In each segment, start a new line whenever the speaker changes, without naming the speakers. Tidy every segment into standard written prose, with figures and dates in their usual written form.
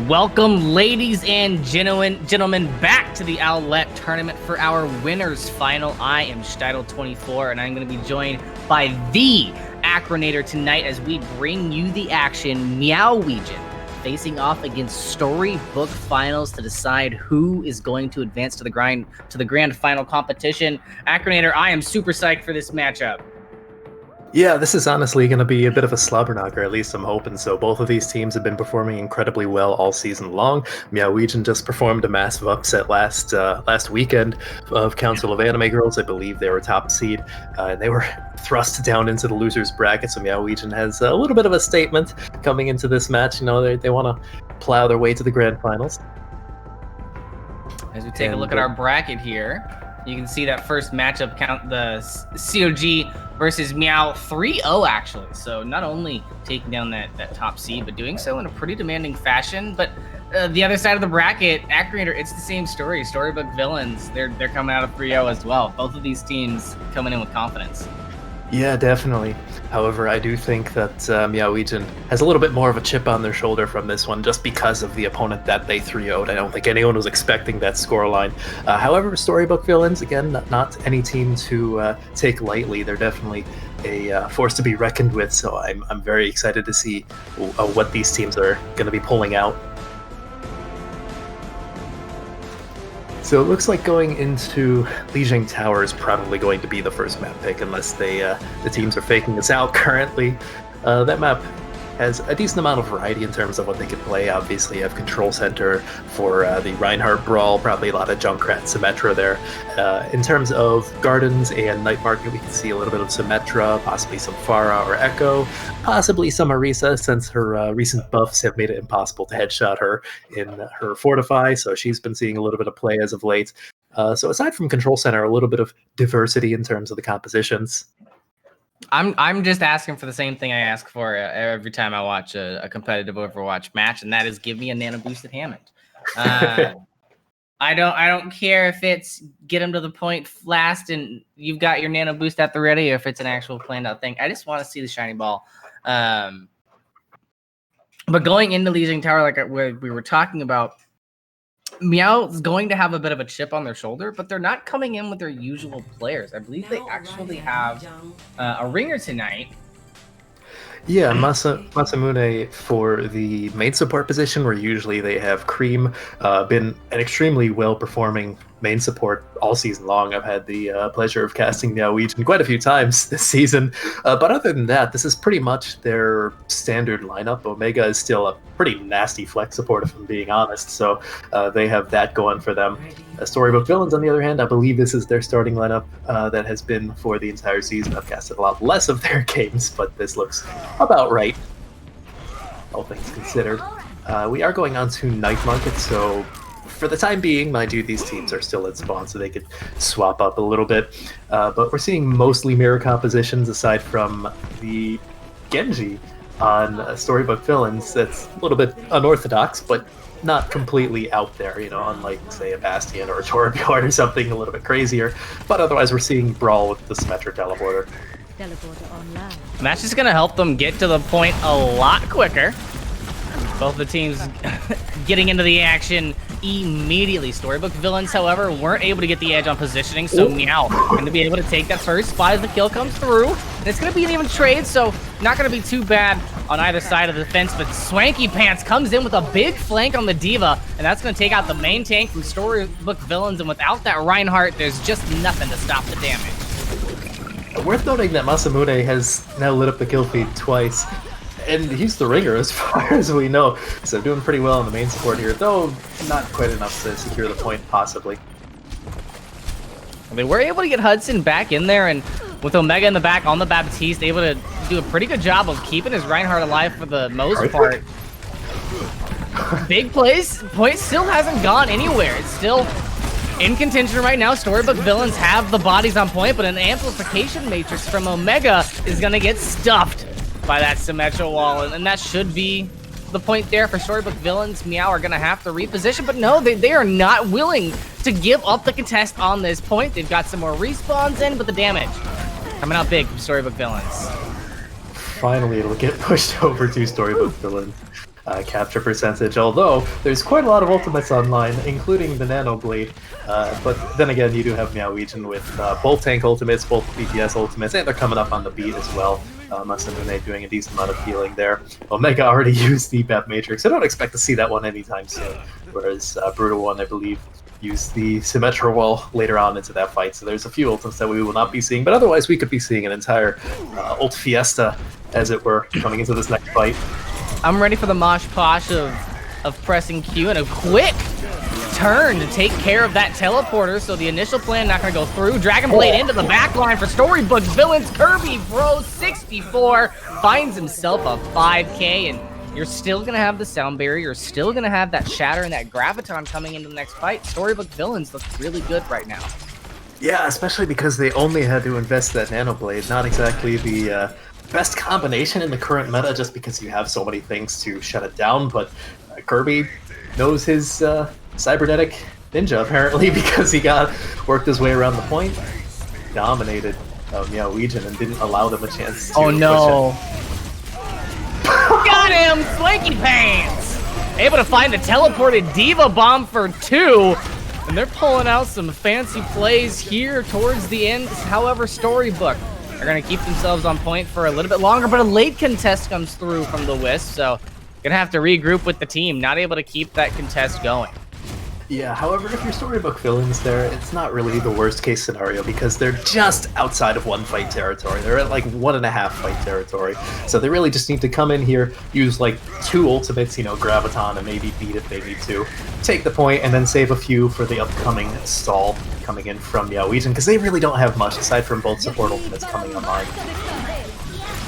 Welcome, ladies and gentlemen, back to the Owlet tournament for our winners final. I am Steidel24, and I'm going to be joined by the Acronator tonight as we bring you the action. Meow Wegion facing off against Storybook finals to decide who is going to advance to the grand final competition. Acronator, I am super psyched for this matchup.
Yeah, this is honestly going to be a bit of a slobber knocker, at least I'm hoping so. Both of these teams have been performing incredibly well all season long. Meow Wegion just performed a massive upset last weekend of Council of Anime Girls. I believe they were top seed, and they were thrust down into the losers bracket, so Meow Wegion has a little bit of a statement coming into this match. You know, they want to plow their way to the grand finals.
As we take a look at our bracket here, you can see that first matchup count, the COG versus Meow 3-0 actually. So not only taking down that top seed, but doing so in a pretty demanding fashion. But the other side of the bracket, Acronator, it's the same story. Storybook Villains, they're coming out of 3-0 as well. Both of these teams coming in with confidence.
Yeah, definitely. However, I do think that Meow Wegion has a little bit more of a chip on their shoulder from this one just because of the opponent that they 3-0'd. I don't think anyone was expecting that scoreline. However, Storybook Villains, again, not any team to take lightly. They're definitely a force to be reckoned with, so I'm very excited to see what these teams are going to be pulling out. So it looks like going into Wegion Tower is probably going to be the first map pick, unless the teams are faking this out currently. That map has a decent amount of variety in terms of what they can play. Obviously, you have Control Center for the Reinhardt Brawl, probably a lot of Junkrat Symmetra there. In terms of Gardens and Night Market, we can see a little bit of Symmetra, possibly some Pharah or Echo, possibly some Orisa, since her recent buffs have made it impossible to headshot her in her Fortify, so she's been seeing a little bit of play as of late. So aside from Control Center, a little bit of diversity in terms of the compositions.
I'm just asking for the same thing I ask for every time I watch a competitive Overwatch match, and that is give me a nano boosted Hammond. I don't care if it's get him to the point last and you've got your nano boost at the ready, or if it's an actual planned out thing. I just want to see the shiny ball. But going into Wegion Tower, like we were talking about, Meow is going to have a bit of a chip on their shoulder, but they're not coming in with their usual players. I believe they actually have a ringer tonight.
Yeah, Masamune for the main support position, where usually they have Cream, been an extremely well-performing main support all season long. I've had the pleasure of casting Meow Wegion quite a few times this season. But other than that, this is pretty much their standard lineup. Omega is still a pretty nasty flex support, if I'm being honest, so they have that going for them. Storybook Villains, on the other hand, I believe this is their starting lineup that has been for the entire season. I've casted a lot less of their games, but this looks about right, all things considered. We are going on to Night Market, so for the time being, mind you, these teams are still at spawn, so they could swap up a little bit. But we're seeing mostly mirror compositions, aside from the Genji on Storybook Villains. That's a little bit unorthodox, but not completely out there, you know, unlike, say, a Bastion or a Torbjorn or something a little bit crazier. But otherwise, we're seeing Brawl with the Symmetra Teleporter.
And that's just going to help them get to the point a lot quicker. Both the teams getting into the action immediately. Storybook Villains, however, weren't able to get the edge on positioning, so Meow going to be able to take that first spot as the kill comes through. And it's going to be an even trade, so not going to be too bad on either side of the fence, but Swanky Pants comes in with a big flank on the Diva, and that's going to take out the main tank from Storybook Villains, and without that Reinhardt, there's just nothing to stop the damage.
Worth noting that Masamune has now lit up the kill feed twice, and he's the ringer as far as we know, so doing pretty well on the main support here, though not quite enough to secure the point, possibly.
They were able to get Hudson back in there, and with Omega in the back on the Baptiste, able to do a pretty good job of keeping his Reinhardt alive for the most part. Big plays, point still hasn't gone anywhere. It's still in contention right now. Storybook Villains have the bodies on point, but an amplification matrix from Omega is going to get stuffed by that Symmetra wall, and that should be the point there for Storybook Villains. Meow are going to have to reposition, but no, they are not willing to give up the contest on this point. They've got some more respawns in, but the damage coming out big from Storybook Villains.
Finally, it'll get pushed over to Storybook Villains. capture percentage, although there's quite a lot of ultimates online, including the Nano Blade. But then again, you do have Meow with both tank ultimates, both DPS ultimates, and they're coming up on the beat as well. Masamune doing a decent amount of healing there. Omega already used the Bat Matrix. I don't expect to see that one anytime soon, whereas Brutal One, I believe, used the Symmetra Wall later on into that fight. So there's a few ultimates that we will not be seeing, but otherwise we could be seeing an entire ult fiesta, as it were, coming into this next fight.
I'm ready for the mosh posh of pressing Q and a quick turn to take care of that teleporter. So the initial plan not going to go through. Dragon Blade into the back line for Storybook Villains. Kirby Bro 64 finds himself a 5K, and you're still going to have the sound barrier. You're still going to have that shatter and that graviton coming into the next fight. Storybook Villains look really good right now.
Yeah, especially because they only had to invest that Nano Blade. Not exactly the best combination in the current meta, just because you have so many things to shut it down, but Kirby knows his cybernetic ninja, apparently, because he worked his way around the point, dominated Wegion, and didn't allow them a chance to push
Got him! Swanky Pants! Able to find the teleported Diva Bomb for 2, and they're pulling out some fancy plays here towards the end. However, Storybook are going to keep themselves on point for a little bit longer, but a late contest comes through from the Wisp, so going to have to regroup with the team, not able to keep that contest going.
Yeah, however, if your Storybook Villains there, it's not really the worst case scenario, because they're just outside of 1 fight territory. They're at like 1.5 fight territory. So they really just need to come in here, use like 2 ultimates, Graviton, and maybe beat if they need to. Take the point, and then save a few for the upcoming stall coming in from Wegion, because they really don't have much aside from both support ultimates coming online.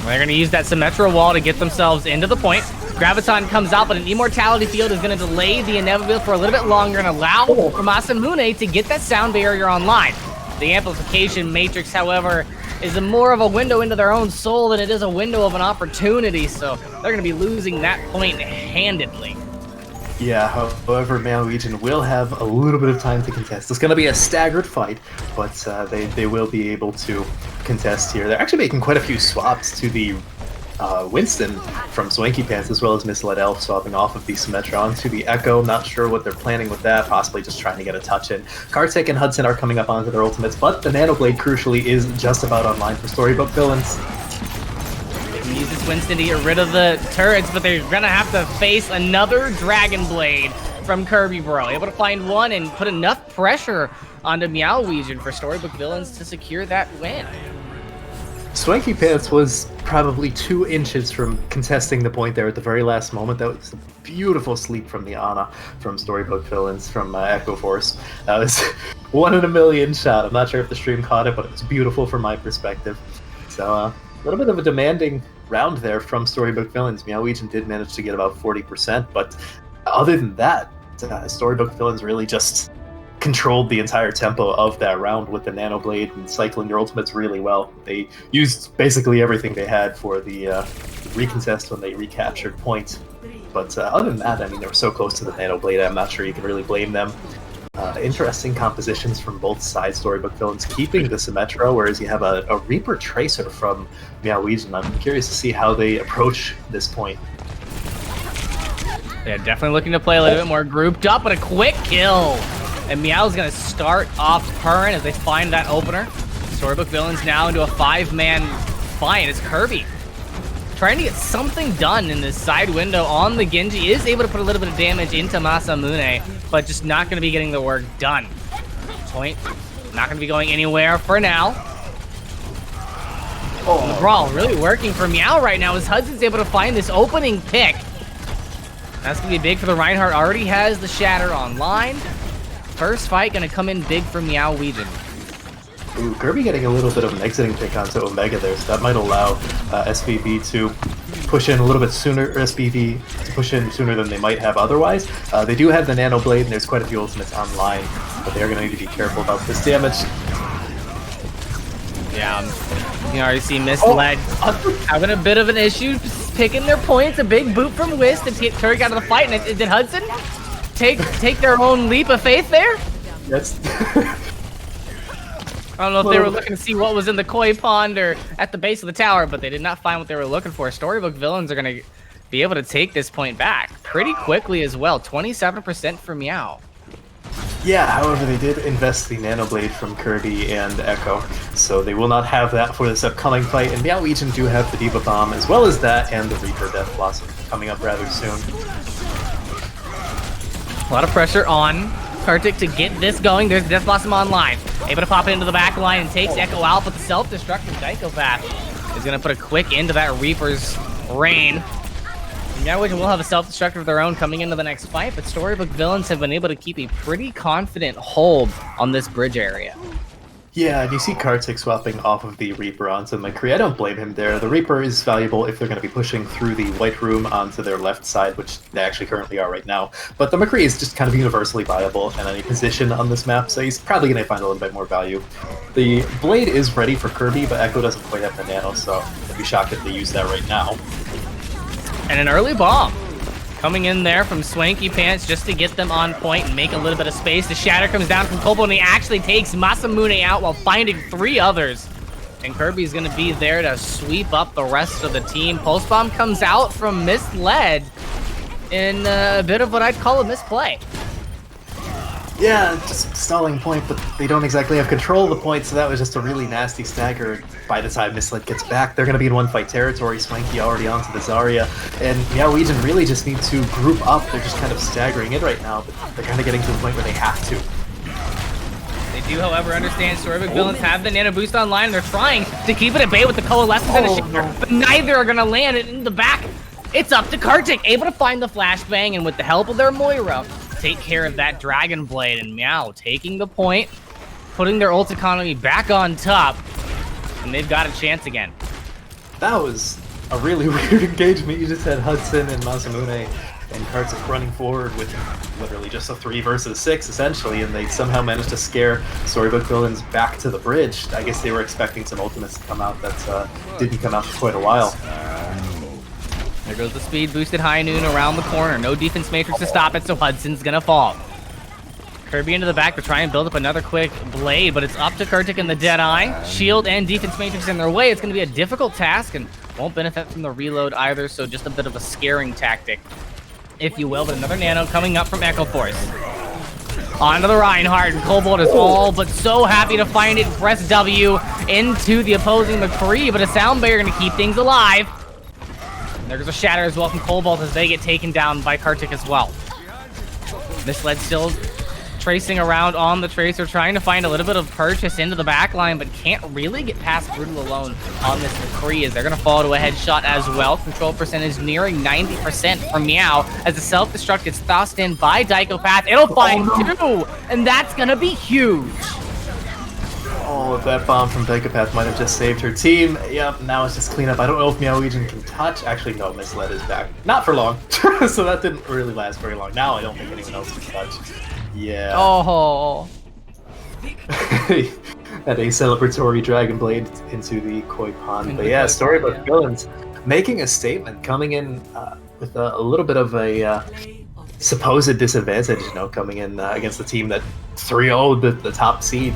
They're going to use that Symmetra Wall to get themselves into the point. Graviton comes out, but an Immortality Field is going to delay the inevitable for a little bit longer and allow for Masamune to get that sound barrier online. The Amplification Matrix, however, is more of a window into their own soul than it is a window of an opportunity, so they're going to be losing that point handedly.
Yeah, however, Wegion will have a little bit of time to contest. It's going to be a staggered fight, but they will be able to contest here. They're actually making quite a few swaps to the Winston from Swanky Pants, as well as Misled Elf, swapping off of the Symmetra onto the Echo. Not sure what they're planning with that, possibly just trying to get a touch in. Kartik and Hudson are coming up onto their ultimates, but the Nano Blade, crucially, is just about online for Storybook Villains.
Use this Winston to get rid of the turrets, but they're gonna have to face another Dragon Blade from Kirby Bro. Able to find one and put enough pressure onto Meow Wegion for Storybook Villains to secure that win.
Swanky Pants was probably 2 inches from contesting the point there at the very last moment. That was a beautiful sleep from the Ana from Storybook Villains from Echo Force. That was 1 in a million shot. I'm not sure if the stream caught it, but it was beautiful from my perspective. So a little bit of a demanding round there from Storybook Villains. Meow Wegion did manage to get about 40%, but other than that, Storybook Villains really just controlled the entire tempo of that round with the Nano Blade and cycling their ultimates really well. They used basically everything they had for the recontest when they recaptured point. But other than that, I mean, they were so close to the Nano Blade, I'm not sure you can really blame them. Interesting compositions from both sides. Storybook Villains keeping the Symmetra, whereas you have a Reaper Tracer from Meow Wegion. I'm curious to see how they approach this point.
They're definitely looking to play a little bit more grouped up, but a quick kill. And Meow's going to start off purring as they find that opener. Storybook Villains now into a 5-man fight. It's Kirby trying to get something done in this side window on the Genji. Is able to put a little bit of damage into Masamune, but just not going to be getting the work done. Point not going to be going anywhere for now. The brawl really working for Meow right now as Hudson's able to find this opening pick. That's going to be big for the Reinhardt. Already has the Shatter online. First fight going to come in big for Meow Wegion.
Ooh, Kirby getting a little bit of an exiting pick onto Omega there, so that might allow SVB to push in a little bit sooner, or SBV to push in sooner than they might have otherwise. They do have the Nano Blade, and there's quite a few ultimates online, but they're going to need to be careful about this damage.
Yeah, you can already see Misled having a bit of an issue picking their points. A big boot from Wisp to get Kirby out of the fight, and did Hudson take their own leap of faith there?
Yes.
I don't know if they were looking to see what was in the koi pond or at the base of the tower, but they did not find what they were looking for. Storybook Villains are going to be able to take this point back pretty quickly as well. 27% for Meow.
Yeah, however, they did invest the Nano Blade from Kirby and Echo, so they will not have that for this upcoming fight. And Meow Wegion do have the Diva Bomb, as well as that, and the Reaper Death Blossom coming up rather soon.
A lot of pressure on Kartik to get this going. There's Death Blossom online. Able to pop it into the back line and takes Echo out, but the self-destructive Psychopath is going to put a quick end to that Reaper's reign. Meow Wegion will have a self-destructive of their own coming into the next fight, but Storybook Villains have been able to keep a pretty confident hold on this bridge area.
Yeah, and you see Kartik swapping off of the Reaper onto McCree. I don't blame him there. The Reaper is valuable if they're going to be pushing through the White Room onto their left side, which they actually currently are right now. But the McCree is just kind of universally viable in any position on this map, so he's probably going to find a little bit more value. The Blade is ready for Kirby, but Echo doesn't quite have the Nano, so I'd be shocked if they use that right now.
And an early bomb coming in there from Swanky Pants just to get them on point and make a little bit of space. The shatter comes down from Kobo, and he actually takes Masamune out while finding 3 others. And Kirby's going to be there to sweep up the rest of the team. Pulse Bomb comes out from Misled in a bit of what I'd call a misplay.
Yeah, just stalling point, but they don't exactly have control of the point, so that was just a really nasty stagger. By the time Misled gets back, they're going to be in one-fight territory. Swanky already onto the Zarya, and Meow Wegion really just need to group up. They're just kind of staggering in right now, but they're kind of getting to the point where they have to.
They do, however, understand Storybook Villains have the Nano Boost online, and they're trying to keep it at bay with the Coalescence and a Shatter, but neither are going to land it in the back. It's up to Kartik, able to find the flashbang, and with the help of their Moira, take care of that Dragon Blade. And Meow taking the point, putting their ult economy back on top, and they've got a chance again.
That was a really weird engagement. You just had Hudson and Masamune and Kartik running forward with literally just a 3 versus 6 essentially, and they somehow managed to scare Storybook Villains back to the bridge. I guess they were expecting some ultimates to come out that didn't come out for quite a while.
There goes the speed boosted High Noon around the corner. No defense matrix to stop it, so Hudson's gonna fall. Kirby into the back to try and build up another quick blade, but it's up to Kartik and the Deadeye. Shield and defense matrix in their way. It's gonna be a difficult task and won't benefit from the reload either, so just a bit of a scaring tactic, if you will. But another Nano coming up from Echo Force. Onto the Reinhardt, and Cobalt is all but so happy to find it. Press W into the opposing McCree, but a Sound Barrier gonna keep things alive. There's a shatter as well from Cobalt as they get taken down by Kartik as well. Misled still tracing around on the Tracer, trying to find a little bit of purchase into the back line, but can't really get past Brutal alone on this McCree, as they're going to fall to a headshot as well. Control percentage nearing 90% from Meow as the self-destruct gets tossed in by Psychopath. It'll find 2, and that's going to be huge.
Oh, that bomb from Psychopath might have just saved her team. Yep, now it's just cleanup. I don't know if Meow Wegion can touch. Actually, no, Misled is back. Not for long. So that didn't really last very long. Now I don't think anyone else can touch. Yeah.
Oh.
Had a celebratory Dragon Blade into the Koi Pond. But yeah, Storybook Villains making a statement, coming in with a little bit of a supposed disadvantage, you know, coming in against the team that 3-0'd the top seed.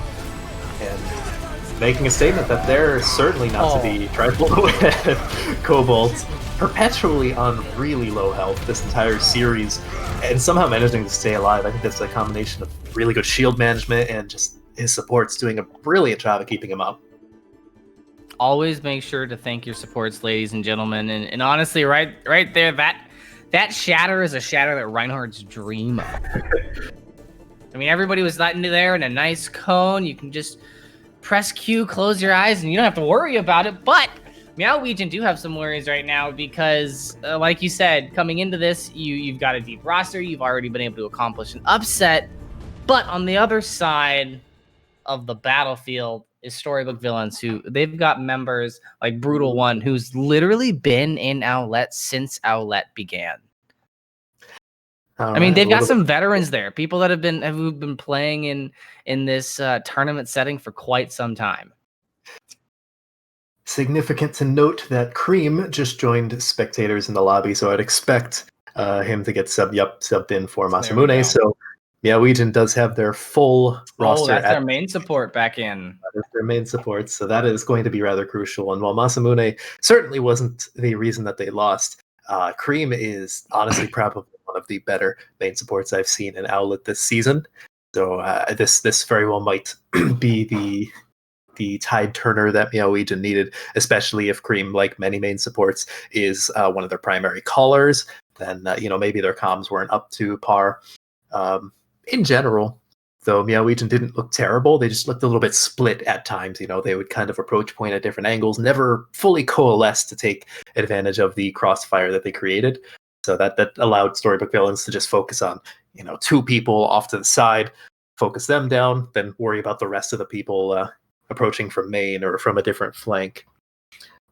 And making a statement that they're certainly not to be trifled with. Cobalt perpetually on really low health this entire series, and somehow managing to stay alive. I think that's a combination of really good shield management and just his supports doing a brilliant job of keeping him up.
Always make sure to thank your supports, ladies and gentlemen. And honestly, right there, that shatter is a shatter that Reinhardt's dream of. I mean, everybody was not into there in a nice cone. You can just press Q, close your eyes, and you don't have to worry about it. But Meow Wegion do have some worries right now because, like you said, coming into this, you've got a deep roster. You've already been able to accomplish an upset. But on the other side of the battlefield is Storybook Villains, who they've got members like Brutal One, who's literally been in Owlet since Owlet began. I mean, they've got some veterans there, people that who've been playing in this tournament setting for quite some time.
Significant to note that Cream just joined spectators in the lobby, so I'd expect him to get subbed in for Masamune. So yeah, Wegion does have their full roster.
Oh, that's their main support back in.
That is their main support, so that is going to be rather crucial. And while Masamune certainly wasn't the reason that they lost, Cream is honestly probably one of the better main supports I've seen in Owlet this season. So this very well might be the tide turner that Meow Wegion needed, especially if Cream, like many main supports, is one of their primary callers. Then maybe their comms weren't up to par. In general, though, Meow Wegion didn't look terrible. They just looked a little bit split at times. They would kind of approach point at different angles, never fully coalesce to take advantage of the crossfire that they created. So that allowed Storybook villains to just focus on, two people off to the side, focus them down, then worry about the rest of the people approaching from main or from a different flank.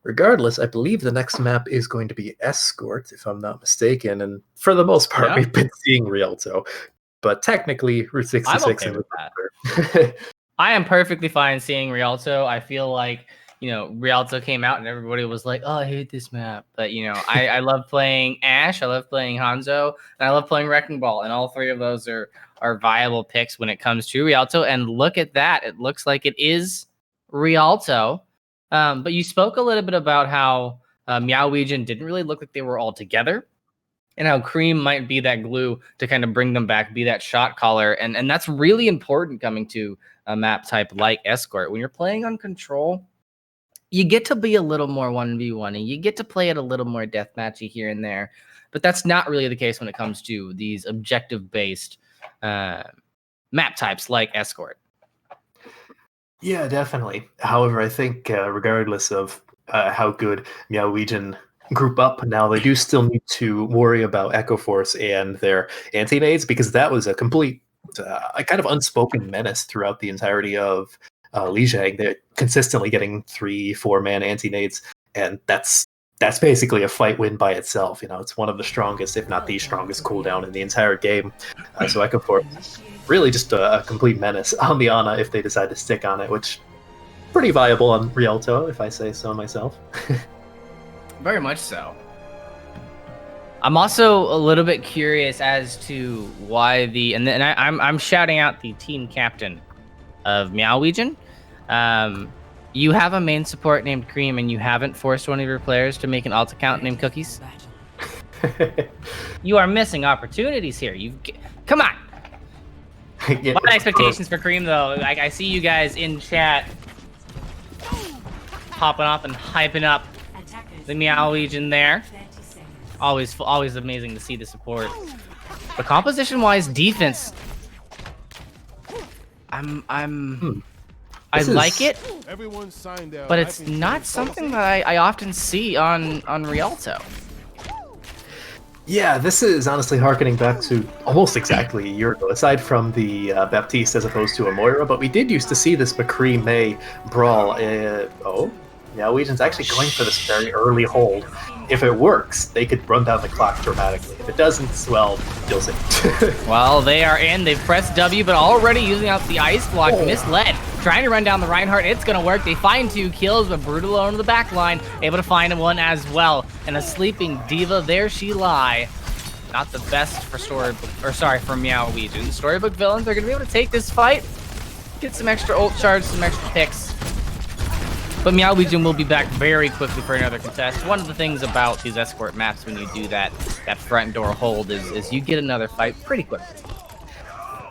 Regardless, I believe the next map is going to be Escort, if I'm not mistaken. And for the most part, we've been seeing Rialto. But technically, Route 66
I'm okay with that. I am perfectly fine seeing Rialto. I feel like, Rialto came out and everybody was like, oh, I hate this map. But, I love playing Ash, I love playing Hanzo, and I love playing Wrecking Ball. And all three of those are viable picks when it comes to Rialto. And look at that. It looks like it is Rialto. But you spoke a little bit about how Meow Wegion didn't really look like they were all together, and how Cream might be that glue to kind of bring them back, be that shot caller. And that's really important coming to a map type like Escort. When you're playing on Control, you get to be a little more 1v1, and you get to play it a little more deathmatchy here and there. But that's not really the case when it comes to these objective-based map types like Escort.
Yeah, definitely. However, I think regardless of how good Meow Wegion group up, now they do still need to worry about Echo Force and their anti-nades, because that was a complete a kind of unspoken menace throughout the entirety of Lijiang. They're consistently getting 3-4 man anti-nades, and that's basically a fight win by itself. It's one of the strongest, if not the strongest, cooldown in the entire game. So Echo Force really just a complete menace on the Ana if they decide to stick on it, which pretty viable on Rialto, if I say so myself.
Very much so. I'm also a little bit curious as to why I'm shouting out the team captain of Meow Wegion. You have a main support named Cream, and you haven't forced one of your players to make an alt account named Cookies. You are missing opportunities here. Come on. What expectations for Cream, though? I see you guys in chat popping up and hyping up the Meow Wegion there. Always amazing to see the support. But composition-wise, defense, I like it, but it's not something that I often see on Rialto.
Yeah, this is honestly harkening back to almost exactly a year ago, aside from the Baptiste as opposed to a Moira, but we did used to see this McCree-May brawl. Meow Wegion's actually going for this very early hold. If it works, they could run down the clock dramatically. If it doesn't, well, you'll see.
Well, they are in. They've pressed W, but already using out the ice block. Misled. Trying to run down the Reinhardt. It's going to work. They find 2 kills, but Brutal on the back line. Able to find one as well. And a sleeping Diva. There she lie. Not the best for for Meow Wegion. Storybook villains are going to be able to take this fight. Get some extra ult charge, some extra picks. But Meow Wegion will be back very quickly for another contest. One of the things about these Escort maps when you do that front door hold is you get another fight pretty quickly.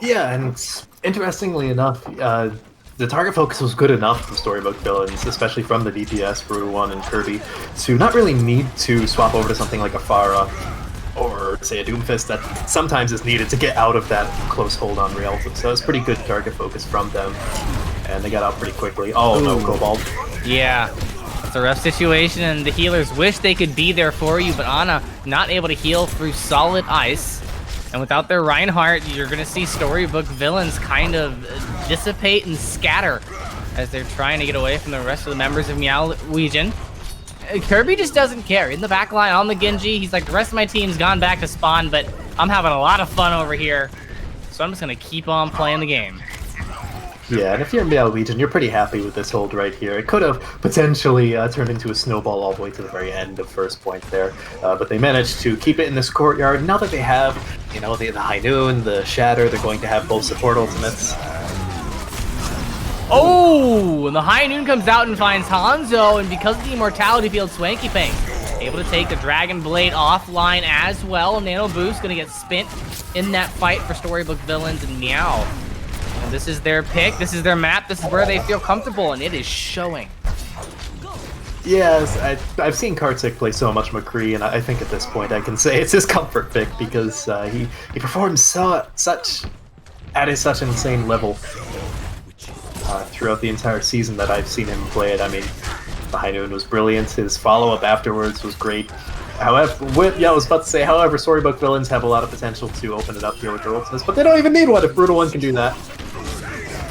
Yeah, and interestingly enough, the target focus was good enough from Storybook villains, especially from the DPS, Brutal One and Kirby, to not really need to swap over to something like a Pharah or, say, a Doomfist that sometimes is needed to get out of that close hold on Rialto. So it's pretty good target focus from them, and they got out pretty quickly. Oh, no, Cobalt.
Yeah, it's a rough situation, and the healers wish they could be there for you, but Ana not able to heal through solid ice. And without their Reinhardt, you're going to see Storybook villains kind of dissipate and scatter as they're trying to get away from the rest of the members of Meow Wegion. Kirby just doesn't care. In the back line on the Genji, he's like, the rest of my team's gone back to spawn, but I'm having a lot of fun over here. So I'm just going to keep on playing the game.
Yeah, and if you're Meow Wegion, you're pretty happy with this hold right here. It could have potentially turned into a snowball all the way to the very end of first point there, but they managed to keep it in this courtyard. Now that they have, the High Noon, the Shatter, they're going to have both support ultimates.
Oh, and the High Noon comes out and finds Hanzo, and because of the Immortality field, Swanky Pink able to take the Dragon Blade offline as well. Nano Boost gonna get spent in that fight for Storybook Villains and Meow. And this is their pick, this is their map, this is where they feel comfortable, and it is showing.
Yes, I've seen Kartik play so much McCree, and I think at this point I can say it's his comfort pick because he performs such an insane level throughout the entire season that I've seen him play it. I mean, the High Noon was brilliant. His follow-up afterwards was great. However, I was about to say, however, Storybook Villains have a lot of potential to open it up here with their ultimates, but they don't even need one if Brutal One can do that.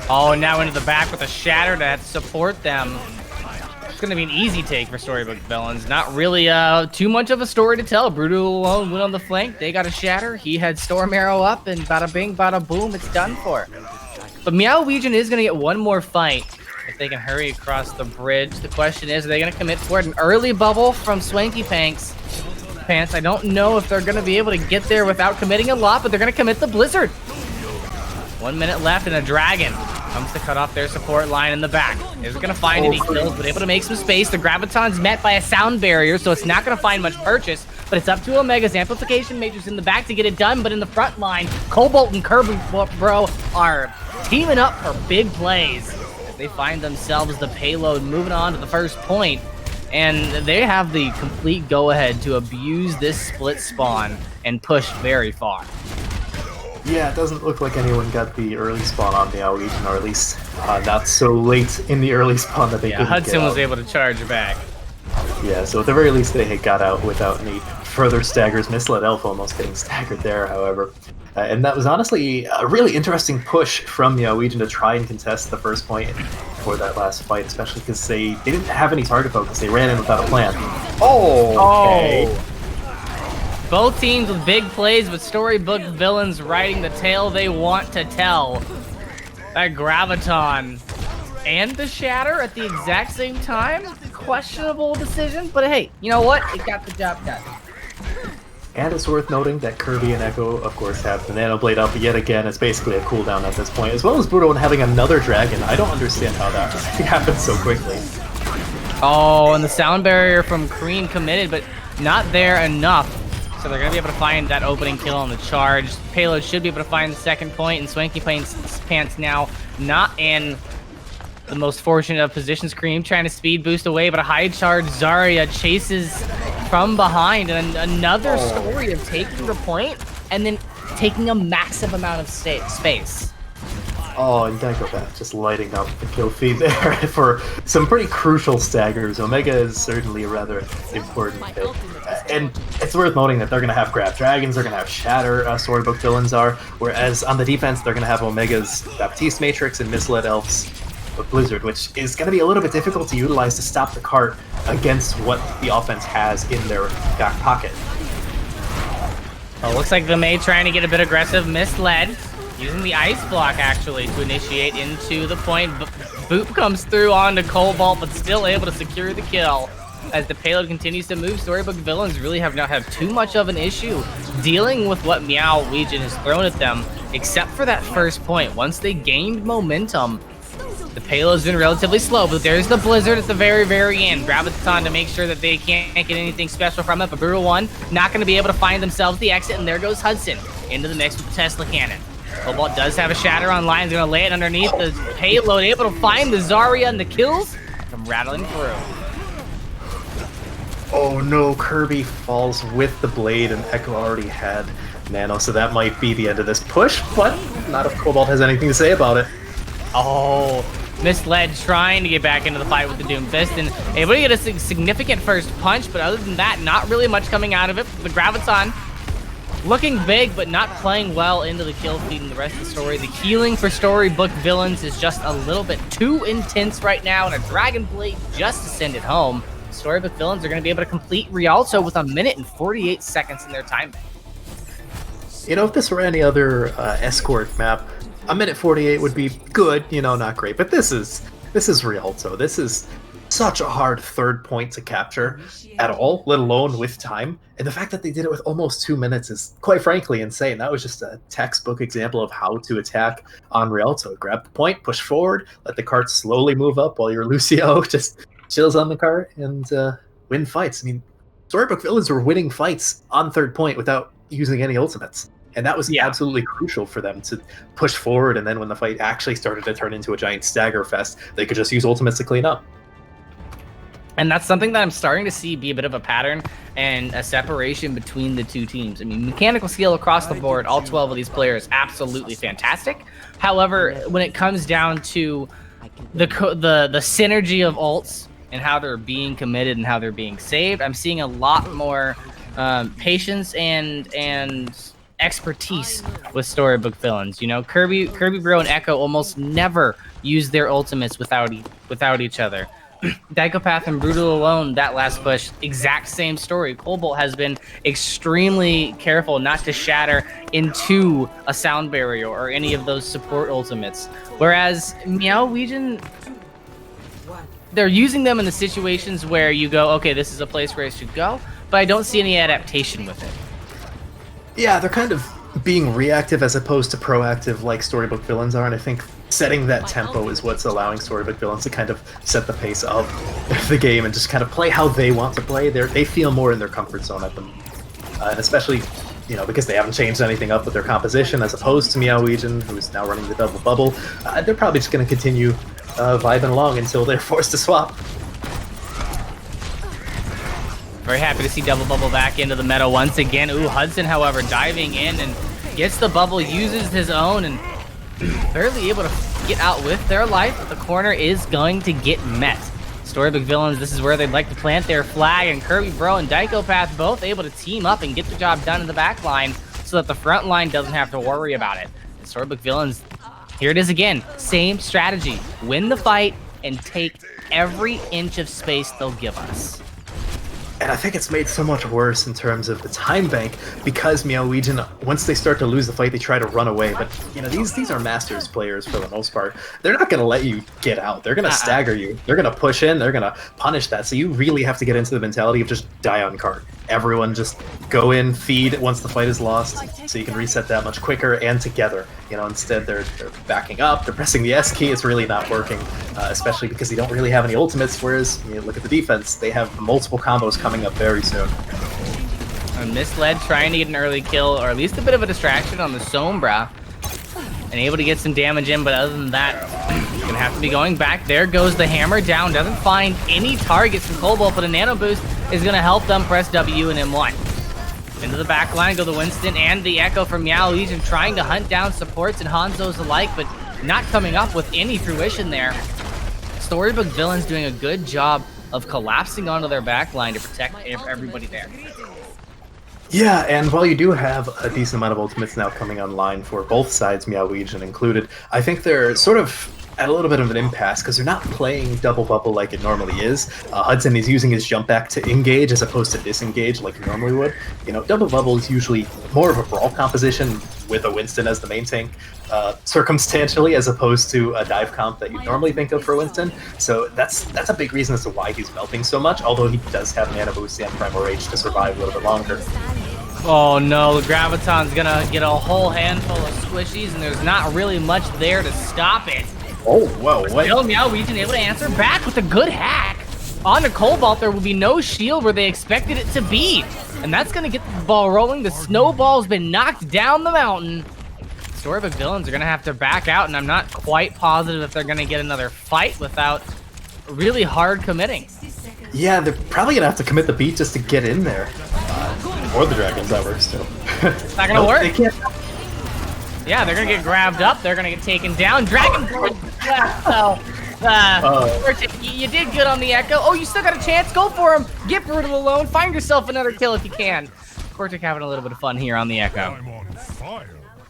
Oh, now into the back with a Shatter to support them. It's going to be an easy take for Storybook Villains. Not really too much of a story to tell. Brutal One went on the flank. They got a Shatter. He had Storm Arrow up, and bada bing, bada boom, it's done for. But Meow Wegion is going to get one more fight if they can hurry across the bridge. The question is, are they going to commit for it? An early bubble from Swanky Pants. I don't know if they're going to be able to get there without committing a lot, but they're going to commit the Blizzard. 1 minute left, and a Dragon comes to cut off their support line in the back. Isn't going to find any kills, but able to make some space. The Graviton's met by a sound barrier, so it's not going to find much purchase, but it's up to Omega's Amplification Matrix in the back to get it done, but in the front line, Cobalt and Kirby, bro, are teaming up for big plays. They find themselves the payload moving on to the first point, and they have the complete go-ahead to abuse this split spawn and push very far.
Yeah, it doesn't look like anyone got the early spawn on the Wegion, or at least not so late in the early spawn that they couldn't
Hudson
get
was
out.
able to charge back.
Yeah, so at the very least they had got out without any further staggers. Misled Elf almost getting staggered there, however. And that was honestly a really interesting push from the Wegion to try and contest the first point for that last fight, especially because they didn't have any target focus. They ran in without a plan. Oh, okay.
Both teams with big plays, but Storybook Villains riding the tail they want to tell. That Graviton and the Shatter at the exact same time? Questionable decision, but hey, you know what? It got the job done.
And it's worth noting that Kirby and Echo, of course, have the Nano Blade up yet again. It's basically a cooldown at this point, as well as Brutal and having another Dragon. I don't understand how that happened so quickly.
Oh, and the sound barrier from Cream committed, but not there enough. So they're going to be able to find that opening kill on the charge. Payload should be able to find the second point, and Swanky Pants now not in the most fortunate of positions. Cream trying to speed boost away, but a high charge Zarya chases from behind, and another story of taking the point and then taking a massive amount of space.
Oh, and Dagobah just lighting up the kill feed there for some pretty crucial staggers. Omega is certainly a rather important pick. And it's worth noting that they're going to have Grab Dragons, they're going to have Shatter, Storybook Villains are, whereas on the defense, they're going to have Omega's Baptiste Matrix and Misled Elf's Blizzard, which is going to be a little bit difficult to utilize to stop the cart against what the offense has in their back pocket.
Oh, looks like the May trying to get a bit aggressive. Misled, using the ice block actually to initiate into the point. Boop comes through onto Cobalt, but still able to secure the kill. As the payload continues to move, Storybook Villains really have not had too much of an issue dealing with what Meow Wegion has thrown at them, except for that first point. Once they gained momentum, the payload's been relatively slow, but there's the Blizzard at the very, very end. Graviton to make sure that they can't get anything special from it, but Brutal One not going to be able to find themselves the exit, and there goes Hudson into the mix with the Tesla Cannon. Cobalt does have a Shatter online, is going to lay it underneath the payload, able to find the Zarya and the kills from rattling through.
Oh no, Kirby falls with the blade, and Echo already had Nano, so that might be the end of this push, but not if Cobalt has anything to say about it.
Oh, Misled trying to get back into the fight with the Doom Fist, and able to get a significant first punch, but other than that, not really much coming out of it. The Graviton looking big, but not playing well into the kill feed and the rest of the story. The healing for Storybook Villains is just a little bit too intense right now, and a Dragon Blade just to send it home. Storybook Villains are going to be able to complete Rialto with 1 minute and 48 seconds in their time bank.
You know, if this were any other escort map, 1 minute 48 would be good, you know, not great. But this is Rialto. This is such a hard third point to capture at all, let alone with time. And the fact that they did it with almost 2 minutes is, quite frankly, insane. That was just a textbook example of how to attack on Rialto. Grab the point, push forward, let the cart slowly move up while your Lucio just chills on the cart and win fights. I mean, Storybook villains were winning fights on third point without using any ultimates. And that was absolutely crucial for them to push forward. And then when the fight actually started to turn into a giant stagger fest, they could just use ultimates to clean up.
And that's something that I'm starting to see be a bit of a pattern and a separation between the two teams. I mean, mechanical skill across the board, all 12 of these players, absolutely fantastic. However, when it comes down to the synergy of ults and how they're being committed and how they're being saved, I'm seeing a lot more patience and expertise with Storybook villains. You know, Kirby Bro and Echo almost never use their ultimates without each other. Dykopath and Brutal alone, that last push, exact same story. Cobalt has been extremely careful not to shatter into a sound barrier or any of those support ultimates. Whereas Meow, Wegion, they're using them in the situations where you go, okay, this is a place where I should go, but I don't see any adaptation with it.
Yeah, they're kind of being reactive as opposed to proactive like Storybook villains are, and I think setting that tempo is what's allowing Storybook villains to kind of set the pace of the game and just kind of play how they want to play. They feel more in their comfort zone at them, and especially, you know, because they haven't changed anything up with their composition as opposed to Meow Wegion, who's now running the double bubble. They're probably just going to continue vibing along until they're forced to swap.
Very happy to see Double Bubble back into the meta once again. Ooh, Hudson, however, diving in and gets the bubble, uses his own, and barely able to get out with their life. The corner is going to get met. Storybook villains, this is where they'd like to plant their flag, and Kirby Bro and Dykopath both able to team up and get the job done in the back line so that the front line doesn't have to worry about it. And Storybook villains, here it is again. Same strategy. Win the fight and take every inch of space they'll give us.
And I think it's made so much worse in terms of the time bank because Meow Wegion, once they start to lose the fight, they try to run away. But, you know, these are Masters players for the most part. They're not going to let you get out. They're going to stagger you. They're going to push in. They're going to punish that. So you really have to get into the mentality of just die on cart. Everyone just go in, feed once the fight is lost, so you can reset that much quicker and together. You know, instead they're backing up, they're pressing the S key. It's really not working, especially because they don't really have any ultimates, whereas, you know, look at the defense. They have multiple combos coming up very soon.
Misled, trying to get an early kill, or at least a bit of a distraction on the Sombra. And able to get some damage in, but other than that, gonna have to be going back. There goes the hammer down. Doesn't find any targets from Cobalt, but a nano boost is gonna help them press W and M1. Into the back line go the Winston and the Echo from Meow Legion, trying to hunt down supports and Hanzos alike, but not coming up with any fruition there. Storybook villains doing a good job of collapsing onto their back line to protect everybody there.
Yeah, and while you do have a decent amount of ultimates now coming online for both sides, Meow Wegion included, I think they're sort of at a little bit of an impasse because they're not playing double bubble like it normally is. Hudson is using his jump back to engage as opposed to disengage like he normally would. You know, double bubble is usually more of a brawl composition with a Winston as the main tank, circumstantially, as opposed to a dive comp that you normally think of for Winston. So that's a big reason as to why he's melting so much, although he does have mana boost and primal rage to survive a little bit longer.
Oh no, the Graviton's gonna get a whole handful of squishies, and there's not really much there to stop it.
Oh, whoa, what?
Still, Meow Wegion able to answer back with a good hack. On the Cobalt, there will be no shield where they expected it to be. And that's gonna get the ball rolling. The snowball's been knocked down the mountain. Storybook villains are gonna have to back out, and I'm not quite positive if they're gonna get another fight without really hard committing.
Yeah, they're probably gonna have to commit the beat just to get in there. Or the dragons, that works too.
It's not gonna work.
They can't.
Yeah, they're gonna get grabbed up. They're gonna get taken down. Dragon Blood left, so you did good on the Echo. Oh, you still got a chance. Go for him. Get Brutal alone. Find yourself another kill if you can. Kortic having a little bit of fun here on the Echo.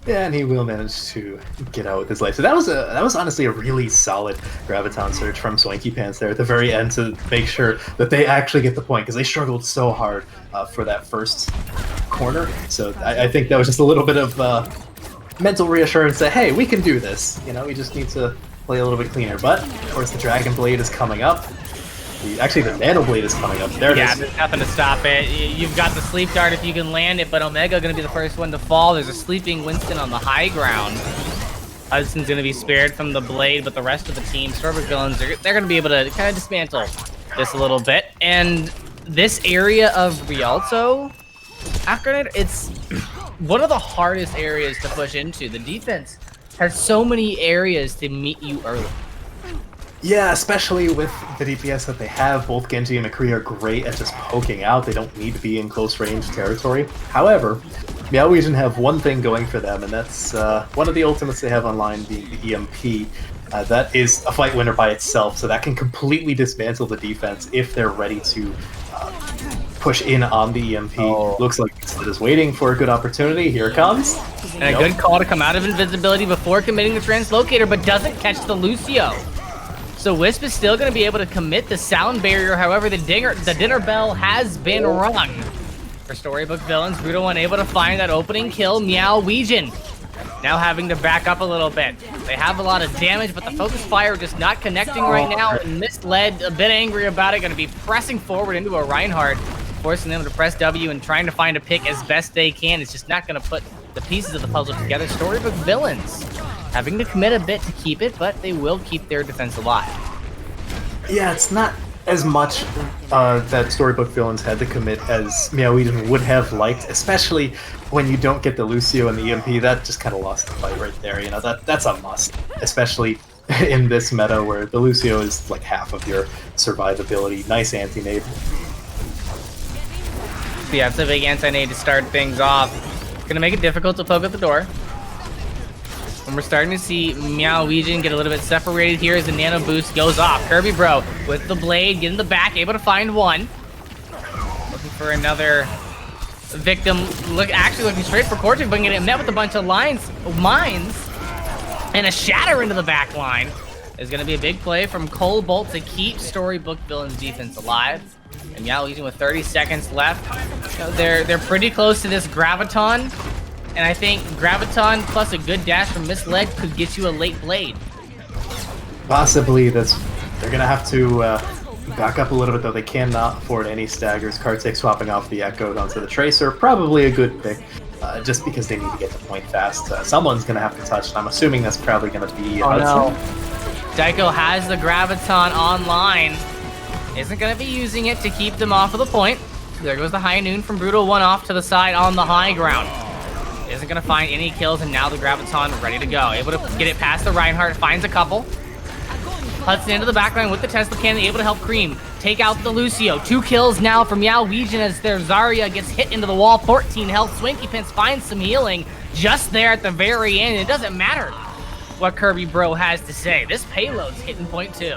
Yeah, and he will manage to get out with his life. So that was honestly a really solid Graviton search from Swanky Pants there at the very end to make sure that they actually get the point, because they struggled so hard for that first corner. So I think that was just a little bit of mental reassurance that, hey, we can do this. You know, we just need to play a little bit cleaner. But of course, the Dragon Blade is coming up. Actually, the Nano Blade is coming up. There it is.
There's nothing to stop it. You've got the Sleep Dart if you can land it, but Omega going to be the first one to fall. There's a sleeping Winston on the high ground. Hudson's going to be spared from the Blade, but the rest of the team, Storybook villains, they're going to be able to kind of dismantle this a little bit. And this area of Rialto, after it's one of the hardest areas to push into. The defense has so many areas to meet you early.
Yeah, especially with the DPS that they have. Both Genji and McCree are great at just poking out. They don't need to be in close range territory. However, Meow Wegion have one thing going for them, and that's one of the ultimates they have online being the EMP. That is a fight winner by itself, so that can completely dismantle the defense if they're ready to push in on the EMP. Looks like Wisp is waiting for a good opportunity. Here it comes.
And a good call to come out of invisibility before committing the translocator, but doesn't catch the Lucio. So Wisp is still going to be able to commit the sound barrier. However, the dinner bell has been rung. For Storybook Villains, Brutal unable to find that opening kill. Meow Wegion now having to back up a little bit. They have a lot of damage, but the focus fire just not connecting right now. And Misled, a bit angry about it, going to be pressing forward into a Reinhardt, forcing them to press W and trying to find a pick as best they can. It's just not going to put the pieces of the puzzle together. Storybook Villains having to commit a bit to keep it, but they will keep their defense alive.
Yeah, it's not as much that Storybook Villains had to commit as Meow Wegion would have liked, especially when you don't get the Lucio and the EMP. That just kind of lost the fight right there. You know, that's a must, especially in this meta where the Lucio is like half of your survivability. Nice anti-nade.
Yeah, it's a big anti-nade to start things off. Gonna make it difficult to poke at the door. And we're starting to see Meow Wegion get a little bit separated here as the nano boost goes off. Kirby Bro with the blade, getting the back, able to find one. Looking for another victim. Actually looking straight for Cortex, but getting met with a bunch of mines. And a shatter into the back line. Is going to be a big play from Cole Bolt to keep Storybook Villains defense alive. And Meow Wegion with 30 seconds left. You know, they're pretty close to this Graviton. And I think Graviton plus a good dash from Misled could get you a late blade.
Possibly. They're going to have to back up a little bit, though. They cannot afford any staggers. Kartik swapping off the Echo onto the Tracer. Probably a good pick, just because they need to get the point fast. Someone's going to have to touch, and I'm assuming that's probably going to be Hudson.
Daiko has the Graviton online. Isn't going to be using it to keep them off of the point. There goes the High Noon from Brutal, one off to the side on the high ground. Isn't going to find any kills, and now the Graviton ready to go. Able to get it past the Reinhardt, finds a couple. Hudson into the backline with the Tesla cannon, able to help Cream take out the Lucio. 2 kills now from Meow Wegion as their Zarya gets hit into the wall. 14 health. Swinky Pants finds some healing just there at the very end. It doesn't matter what Kirby Bro has to say. This payload's hitting point 2.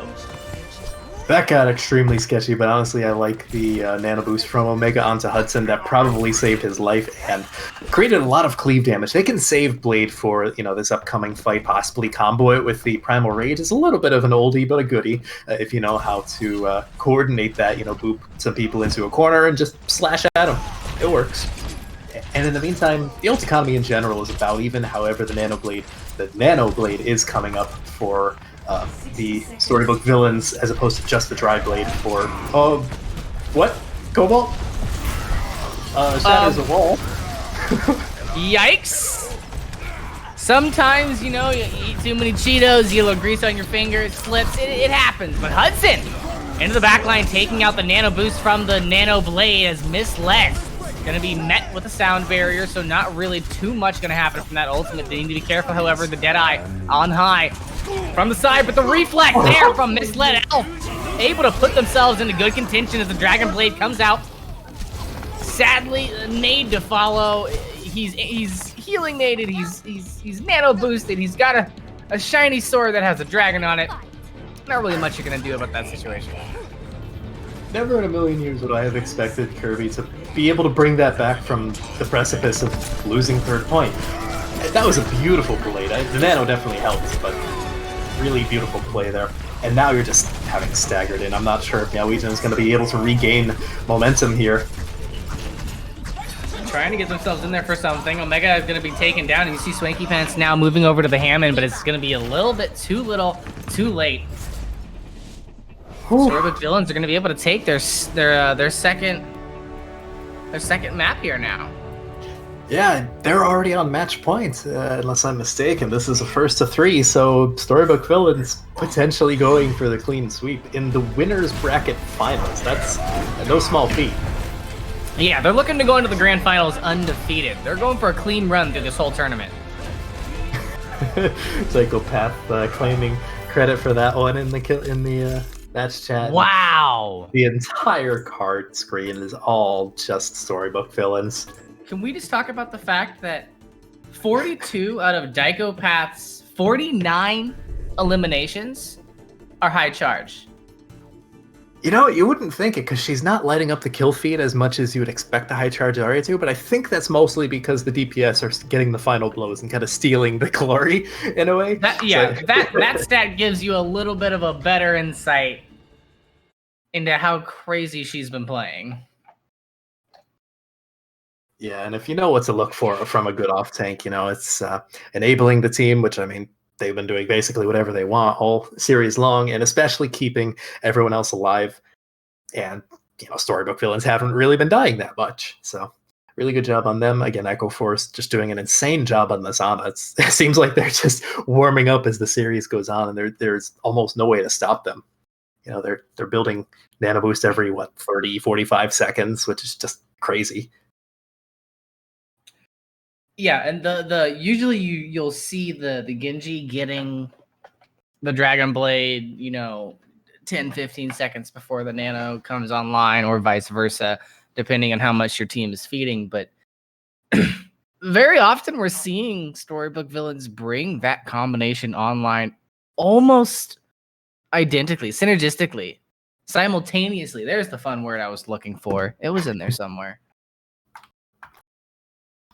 That got extremely sketchy, but honestly, I like the nano boost from Omega onto Hudson. That probably saved his life and created a lot of cleave damage. They can save Blade for, you know, this upcoming fight, possibly combo it with the Primal Rage. It's a little bit of an oldie, but a goodie, if you know how to coordinate that, you know, boop some people into a corner and just slash at them. It works. And in the meantime, the ult economy in general is about even. However, the Nano Blade is coming up for the Storybook Villains as opposed to just the Dry Blade for what? Cobalt? Shatters a wall.
Yikes! Sometimes, you know, you eat too many Cheetos, you get a little grease on your finger, it slips, it happens. But Hudson into the backline, taking out the nano boost from the Nano Blade as Misled. Gonna be met with a sound barrier, so not really too much gonna happen from that ultimate. They need to be careful, however, the Deadeye on high from the side, but the reflect there from Misled Elf, able to put themselves into good contention as the Dragon Blade comes out. Sadly, nade to follow. He's healing naded, he's nano boosted, he's got a shiny sword that has a dragon on it. Not really much you're gonna do about that situation.
Never in a million years would I have expected Kirby to be able to bring that back from the precipice of losing third point. That was a beautiful blade. The nano definitely helped, but really beautiful play there. And now you're just having staggered in. I'm not sure if Meow Wegion is going to be able to regain momentum here.
Trying to get themselves in there for something. Omega is going to be taken down, and you see Swanky Pants now moving over to the Hammond, but it's going to be a little bit too late. Storybook Villains are going to be able to take their second map here now.
Yeah, they're already on match point, unless I'm mistaken. This is a first to 3, so Storybook Villains potentially going for the clean sweep in the winners bracket finals. That's no small feat.
Yeah, they're looking to go into the grand finals undefeated. They're going for a clean run through this whole tournament.
Psychopath claiming credit for that one in the match chat.
Wow!
The entire card screen is all just Storybook Villains.
Can we just talk about the fact that 42 out of Psychopath's 49 eliminations are high charge?
You know, you wouldn't think it because she's not lighting up the kill feed as much as you would expect a high charge Zarya to, but I think that's mostly because the DPS are getting the final blows and kind of stealing the glory in a way.
That stat gives you a little bit of a better insight into how crazy she's been playing.
Yeah, and if you know what to look for from a good off tank, you know, it's enabling the team, which I mean, they've been doing basically whatever they want all series long, and especially keeping everyone else alive. And, you know, Storybook Villains haven't really been dying that much. So really good job on them. Again, Echo Force just doing an insane job on this Ana. It seems like they're just warming up as the series goes on, and there's almost no way to stop them. You know, they're building Nano Boost every, 30, 45 seconds, which is just crazy.
Yeah, and the usually you'll see the Genji getting the Dragon Blade, you know, 10, 15 seconds before the Nano comes online, or vice versa, depending on how much your team is feeding. But very often we're seeing Storybook Villains bring that combination online almost identically, synergistically, simultaneously. There's the fun word I was looking for. It was in there somewhere.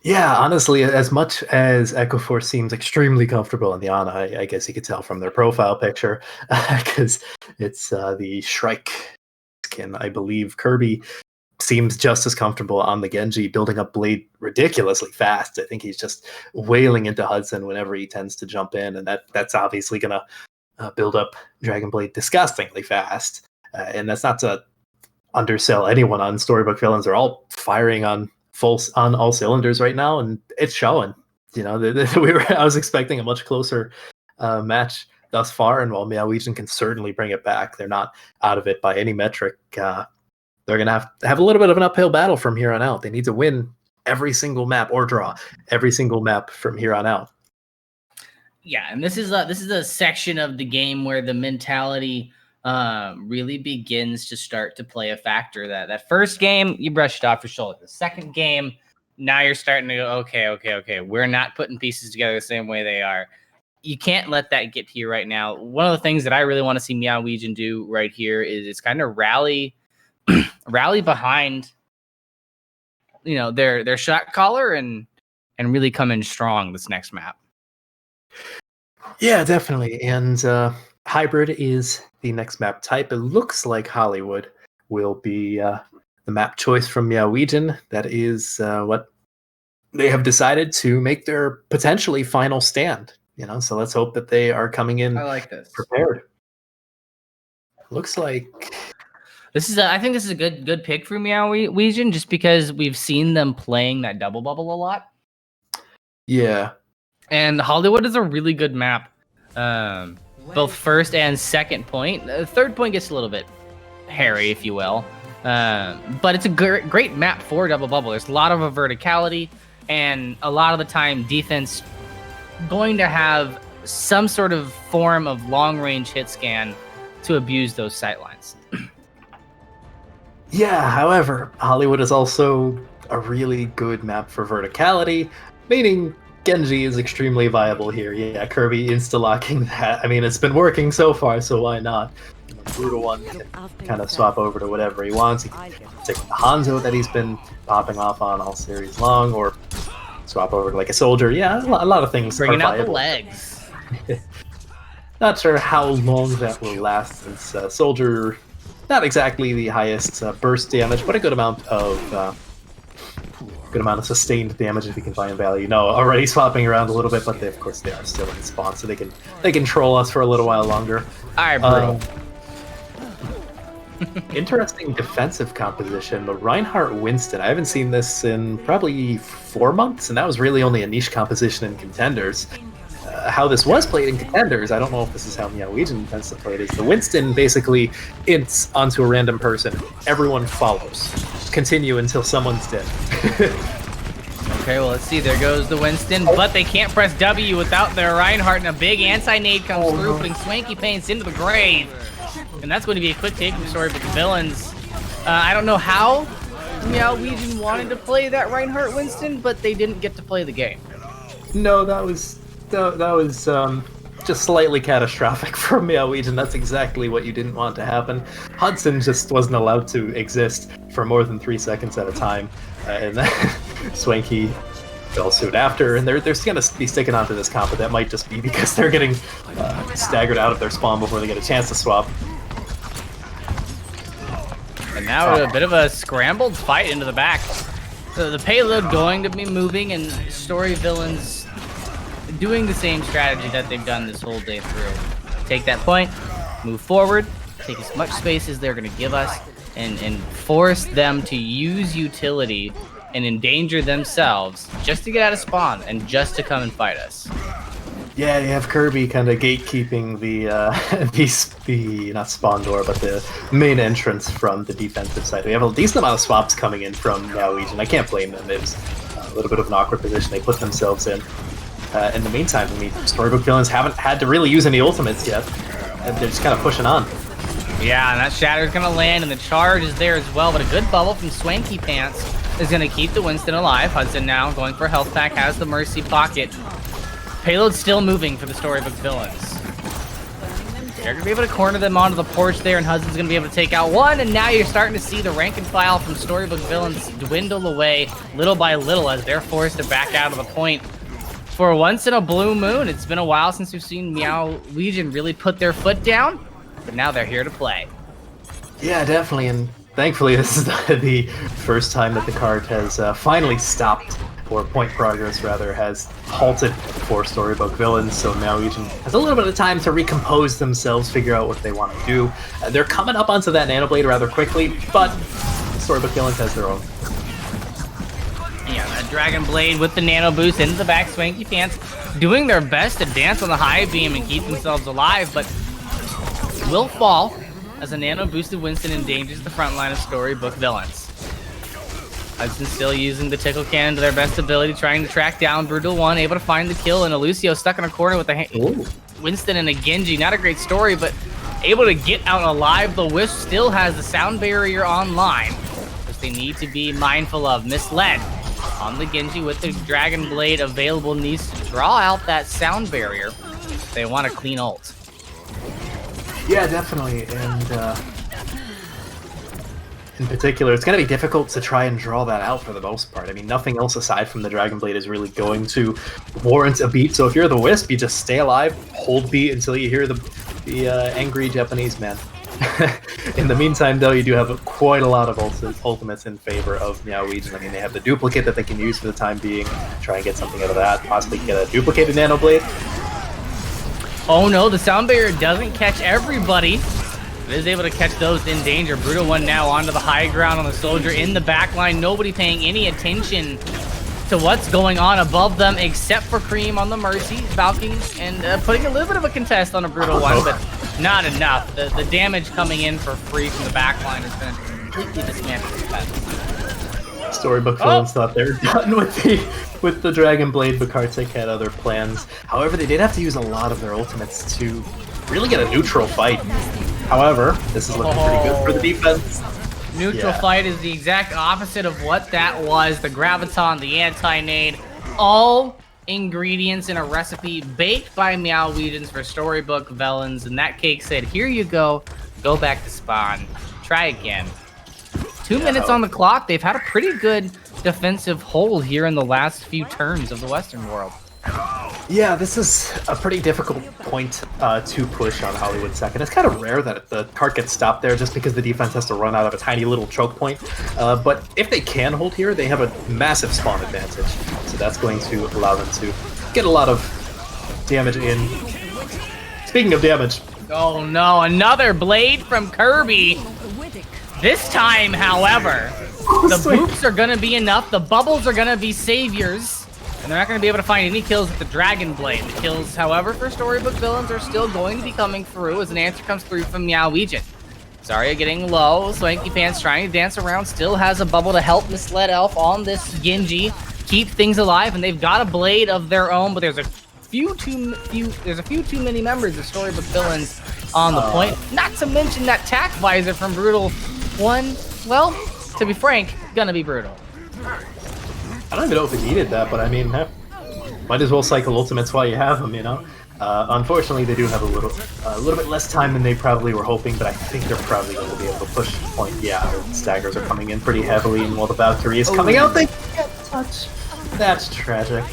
Yeah, honestly, as much as Echo Force seems extremely comfortable in the Ana, I guess you could tell from their profile picture, because it's the Shrike skin. I believe Kirby seems just as comfortable on the Genji, building up Blade ridiculously fast. I think he's just wailing into Hudson whenever he tends to jump in, and that's obviously going to build up Dragon Blade disgustingly fast. And that's not to undersell anyone on Storybook Villains. They're all firing on all cylinders right now, and it's showing. You know, I was expecting a much closer match thus far, and while Wegion can certainly bring it back, they're not out of it by any metric. They're gonna have a little bit of an uphill battle from here on out. They need to win every single map or draw every single map from here on out.
Yeah, and this is a section of the game where the mentality really begins to start to play a factor. That first game, you brushed it off your shoulder. The second game, now you're starting to go, okay. We're not putting pieces together the same way they are. You can't let that get to you right now. One of the things that I really want to see Meow Wegion do right here is kind of rally behind, you know, their shot caller and really come in strong this next map.
Yeah, definitely. And Hybrid is the next map type. It looks like Hollywood will be the map choice from Meow Wegion. That is what they have decided to make their potentially final stand. You know, so let's hope that they are coming in.
I like this.
Prepared. Looks like
this is. I think this is a good pick for Meow Wegion, just because we've seen them playing that double bubble a lot.
Yeah,
and Hollywood is a really good map. Both first and second point. The third point gets a little bit hairy, if you will. But it's a great map for double bubble. There's a lot of verticality, and a lot of the time defense going to have some sort of form of long-range hit scan to abuse those sightlines.
Yeah, however, Hollywood is also a really good map for verticality, meaning Genji is extremely viable here. Yeah, Kirby insta-locking that. I mean, it's been working so far, so why not? You know, Brutal One can kind of swap over to whatever he wants. He can take the Hanzo that he's been popping off on all series long, or swap over to like a soldier. Yeah, a lot of things.
Bringing out the legs.
Not sure how long that will last, since soldier, not exactly the highest burst damage, but a good amount of sustained damage if you can find value. No, already swapping around a little bit, but of course they are still in spawn, so they can troll us for a little while longer.
All right, bro.
Interesting defensive composition. The Reinhardt Winston. I haven't seen this in probably 4 months, and that was really only a niche composition in contenders. How this was played in contenders, I don't know if this is how Wegion tends to play it, is the Winston basically ints onto a random person. Everyone follows. Continue until someone's dead.
Okay, well, let's see. There goes the Winston, but they can't press W without their Reinhardt, and a big anti-nade comes through, putting Swanky Pants into the grave. And that's going to be a quick take from Storybook Villains. I don't know how Wegion wanted to play that Reinhardt Winston, but they didn't get to play the game.
No, that was just slightly catastrophic for Wegion. That's exactly what you didn't want to happen. Hudson just wasn't allowed to exist for more than 3 seconds at a time, and then Swanky fell soon after. And they're going to be sticking onto this comp, but that might just be because they're getting staggered out of their spawn before they get a chance to swap.
And now a bit of a scrambled fight into the back. So the payload going to be moving, and Story Villains doing the same strategy that they've done this whole day through. Take that point, move forward, take as much space as they're going to give us, and force them to use utility and endanger themselves just to get out of spawn and just to come and fight us.
Yeah, you have Kirby kind of gatekeeping the not spawn door, but the main entrance from the defensive side. We have a decent amount of swaps coming in from Wegion. I can't blame them. It was a little bit of an awkward position they put themselves in. In the meantime, I mean, Storybook Villains haven't had to really use any ultimates yet, and they're just kind of pushing on.
Yeah, and that Shatter's going to land, and the charge is there as well, but a good bubble from Swanky Pants is going to keep the Winston alive. Hudson now going for a health pack, has the Mercy pocket. Payload's still moving for the Storybook Villains. They're going to be able to corner them onto the porch there, and Hudson's going to be able to take out one, and now you're starting to see the rank and file from Storybook Villains dwindle away little by little as they're forced to back out of the point. For once in a blue moon, it's been a while since we've seen Wegion really put their foot down, but now they're here to play.
Yeah, definitely, and thankfully this is the first time that the card has finally stopped, or point progress rather, has halted for Storybook Villains, so now Wegion has a little bit of time to recompose themselves, figure out what they want to do. They're coming up onto that Nanoblade rather quickly, but Storybook Villains has their own.
Yeah, that Dragon Blade with the Nano Boost into the back, Swanky Pants doing their best to dance on the high beam and keep themselves alive, but will fall as a Nano Boosted Winston endangers the front line of Storybook Villains. Hudson still using the Tickle Cannon to their best ability, trying to track down Brutal One, able to find the kill, and Lucio stuck in a corner with a Winston and a Genji. Not a great story, but able to get out alive. The Wisp still has the sound barrier online, which they need to be mindful of. Misled on the Genji with the Dragon Blade available, needs to draw out that sound barrier if they want a clean ult.
Yeah, definitely, and in particular, it's going to be difficult to try and draw that out for the most part. I mean, nothing else aside from the Dragon Blade is really going to warrant a beat, so if you're the Wisp, you just stay alive, hold beat until you hear the angry Japanese man. In the meantime, though, you do have quite a lot of ultimates in favor of Wegion. I mean, they have the duplicate that they can use for the time being, try and get something out of that, possibly get a duplicated Nanoblade.
Oh no, the sound barrier doesn't catch everybody. It is able to catch those in danger. Brutal One now onto the high ground on the Soldier in the back line. Nobody paying any attention to what's going on above them except for Cream on the Mercy, Valkyrie, and putting a little bit of a contest on a Brutal One, but not enough. The damage coming in for free from the back line is going to completely dismantle the defense.
Storybook Villains thought they were done with the Dragon Blade, but Kartik had other plans. However, they did have to use a lot of their ultimates to really get a neutral fight. However, this is looking pretty good for the defense.
Neutral fight is the exact opposite of what that was. The Graviton, the anti-nade, all ingredients in a recipe baked by Wegions for Storybook Villains. And that cake said, here you go back to spawn, try again. 2 minutes on the clock. They've had a pretty good defensive hold here in the last few turns of the Western world.
Yeah, this is a pretty difficult point to push on Hollywood second. It's kind of rare that the cart gets stopped there just because the defense has to run out of a tiny little choke point. But if they can hold here, they have a massive spawn advantage. So that's going to allow them to get a lot of damage in. Speaking of damage.
Oh no, another blade from Kirby. This time, however, the boops are going to be enough. The bubbles are going to be saviors. And they're not going to be able to find any kills with the Dragon Blade. The kills, however, for Storybook villains are still going to be coming through as an answer comes through from Meow Wegion. Zarya getting low. Swanky Pants trying to dance around. Still has a bubble to help Misled Elf on this Genji keep things alive. And they've got a blade of their own, but there's a few too many members of Storybook villains on the point. Not to mention that tack visor from Brutal One. Well, to be frank, gonna be brutal.
I don't even know if it needed that, but I mean, might as well cycle ultimates while you have them, you know? Unfortunately, they do have a little bit less time than they probably were hoping, but I think they're probably going to be able to push the point. Yeah, the staggers are coming in pretty heavily, and while the Valkyrie is coming out, they get touch. That's tragic.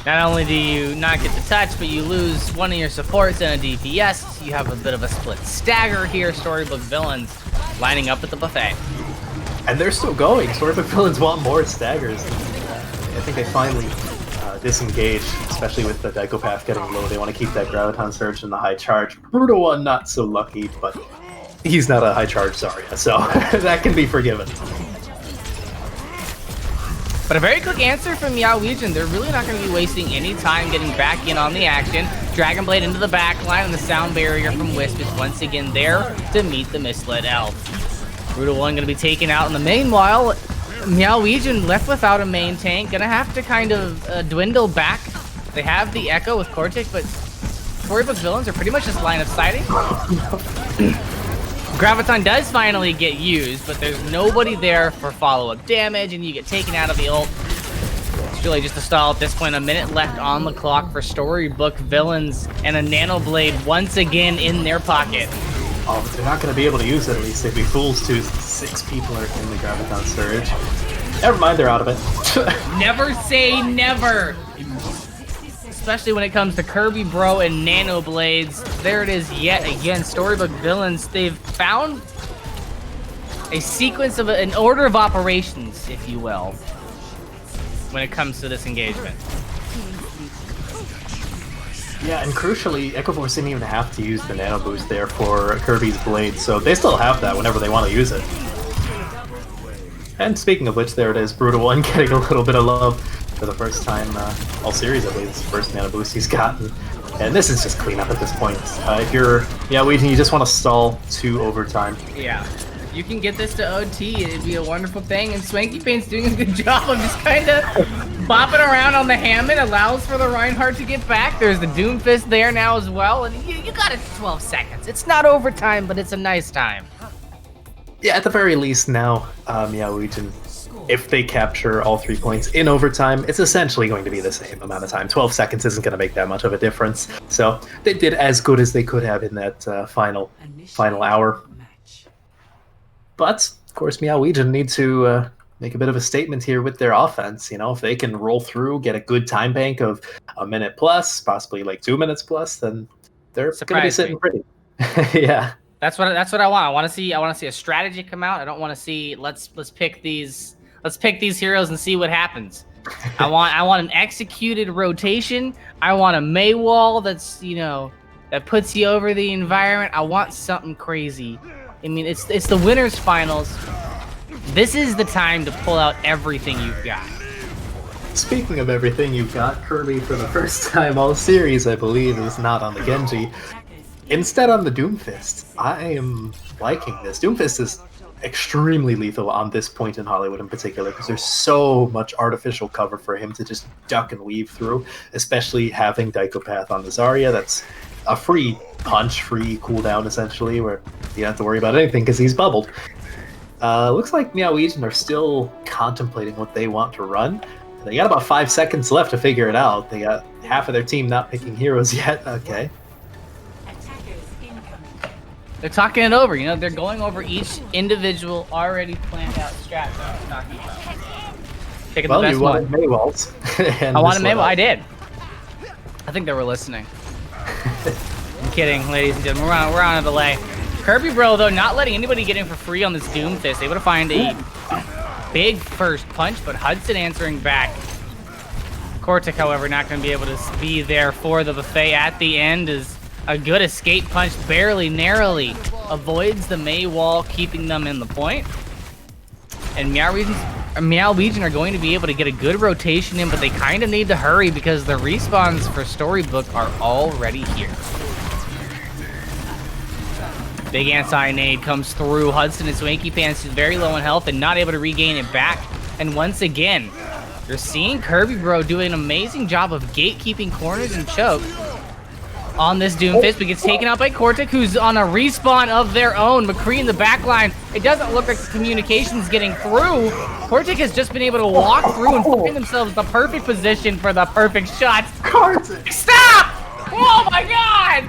Not only do you not get the touch, but you lose one of your supports and a DPS. You have a bit of a split stagger here. Storybook villains lining up at the buffet.
And they're still going. Storybook villains want more staggers. I think they finally disengage, especially with the Dichopath getting low. They want to keep that Graviton Surge and the high charge. Brutal One, not so lucky, but he's not a high charge Zarya, so that can be forgiven.
But a very quick answer from Meow Wegion. They're really not going to be wasting any time getting back in on the action. Dragon Blade into the back line, and the sound barrier from Wisp is once again there to meet the Misled Elf. Brutal One going to be taken out in the meanwhile. Meow Wegion left without a main tank. Going to have to kind of dwindle back. They have the Echo with Cortic, but Storybook villains are pretty much just line of sighting. Graviton does finally get used, but there's nobody there for follow-up damage, and you get taken out of the ult. It's really just a stall at this point. A minute left on the clock for Storybook villains, and a Nano Blade once again in their pocket.
Oh, but they're not going to be able to use it, at least. They'd be fools to. 6 people are in the Graviton Surge. Never mind, they're out of it.
Never say never! Especially when it comes to Kirby Bro and Nano Blades. There it is yet again. Storybook villains, they've found a sequence of an order of operations, if you will, when it comes to this engagement.
Yeah, and crucially, Echo Force didn't even have to use the Nano Boost there for Kirby's Blade, so they still have that whenever they want to use it. And speaking of which, there it is, Brutal One getting a little bit of love for the first time all series, I believe. It's the first Nano Boost he's gotten. And this is just cleanup at this point. If you're Wegion, you just want to stall to overtime.
Yeah. You can get this to OT, it'd be a wonderful thing, and Swanky Paint's doing a good job of just kind of bopping around on the Hammond, allows for the Reinhardt to get back. There's the Doomfist there now as well, and you got it 12 seconds. It's not overtime, but it's a nice time.
Yeah, at the very least now, Wegion, if they capture all 3 points in overtime, it's essentially going to be the same amount of time. 12 seconds isn't going to make that much of a difference. So they did as good as they could have in that final hour. But, of course, Meow Wegion need to make a bit of a statement here with their offense. You know, if they can roll through, get a good time bank of a minute plus, possibly like 2 minutes plus, then they're going to be sitting pretty. Yeah.
That's what I want. I want to see a strategy come out. I don't want to see let's pick these heroes and see what happens. I want an executed rotation. I want a May wall that's, you know, that puts you over the environment. I want something crazy. I mean, it's the winners finals. This is the time to pull out everything you've got.
Speaking of everything you've got, Kirby for the first time all series, I believe, is not on the Genji. Instead on the Doomfist. I am liking this. Doomfist is extremely lethal on this point in Hollywood in particular, because there's so much artificial cover for him to just duck and weave through, especially having Dichopath on the Zarya. That's a free punch, free cooldown essentially, where you don't have to worry about anything because he's bubbled. Looks like Meow Wegion are still contemplating what they want to run. They got about 5 seconds left to figure it out. They got half of their team not picking heroes yet. Okay.
They're talking it over, you know, they're going over each individual already planned out strat that I'm talking about. Picking the best one.
You wanted Maywalls.
I wanted Maywall, I did. I think they were listening. I'm kidding, ladies and gentlemen, we're on a delay. Kirby Bro, though, not letting anybody get in for free on this Doomfist. Able to find a big first punch, but Hudson answering back. Cortic, however, not going to be able to be there for the buffet at the end as a good escape punch, barely, narrowly avoids the Mei wall, keeping them in the point. And Meow Wegion are going to be able to get a good rotation in, but they kind of need to hurry because the respawns for Storybook are already here. Big anti-nade comes through. Hudson and Swanky Pants is very low in health and not able to regain it back. And once again, you're seeing Kirby Bro doing an amazing job of gatekeeping corners and choke on this Doomfist, but gets taken out by Cortic, who's on a respawn of their own. McCree in the backline. It doesn't look like the communication's getting through. Cortic has just been able to walk through and find themselves the perfect position for the perfect shot.
Cortic!
Stop! Oh my god!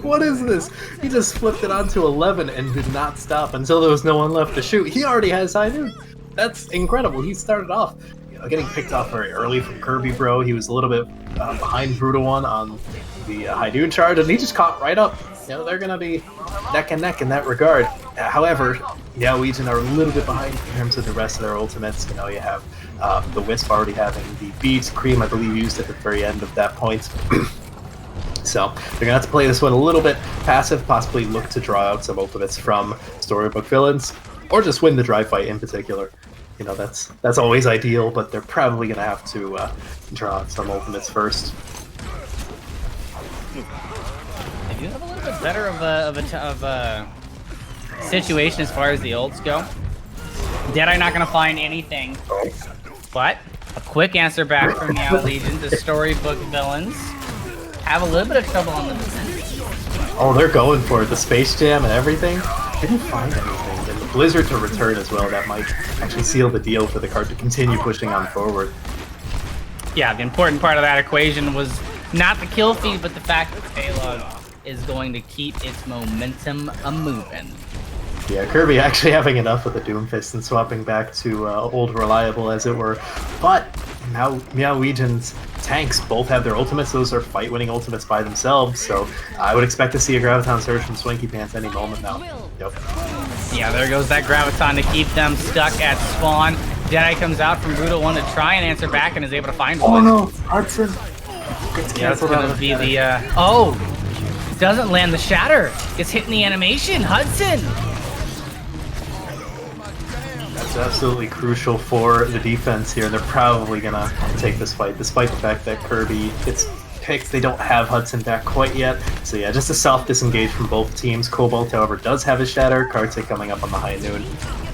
What is this? He just flipped it onto 11 and did not stop until there was no one left to shoot. He already has high noon. That's incredible. He started off getting picked off very early from Kirby Bro. He was a little bit behind Brutal One on the high noon charge, and he just caught right up. They're going to be neck and neck in that regard. However, Wegion are a little bit behind in terms of the rest of their ultimates. You have the Wisp already having the beads. Cream, I believe, used it at the very end of that point. So they're going to have to play this one a little bit passive, possibly look to draw out some ultimates from Storybook villains, or just win the dry fight in particular. That's always ideal, but they're probably going to have to draw out some ultimates first.
They do have a little bit better of a situation as far as the ults go. Deadeye not going to find anything, but a quick answer back from Meow Legion. The Storybook villains have a little bit of trouble on the defense.
Oh, they're going for it. The Space Jam and everything. Didn't find anything. And the Blizzard to return as well. That might actually seal the deal for the card to continue pushing on forward.
Yeah, the important part of that equation was not the kill feed, but the fact that the payload is going to keep its momentum a-moving.
Yeah, Kirby actually having enough with the Doomfist and swapping back to old reliable, as it were. But now Meow Legion's tanks both have their ultimates. Those are fight-winning ultimates by themselves, so I would expect to see a Graviton Surge from Swanky Pants any moment now. Yep.
Yeah, there goes that Graviton to keep them stuck at spawn. Deadeye comes out from Brutal One to try and answer back and is able to find one.
Oh no, Hudson!
Yeah, it's gonna be the, oh! Doesn't land the Shatter! Gets hit in the animation! Hudson!
That's absolutely crucial for the defense here, and they're probably gonna take this fight, despite the fact that Kirby gets picked. They don't have Hudson back quite yet, so yeah, just a soft disengage from both teams. Cobalt, however, does have his Shatter. Kartik coming up on the high noon,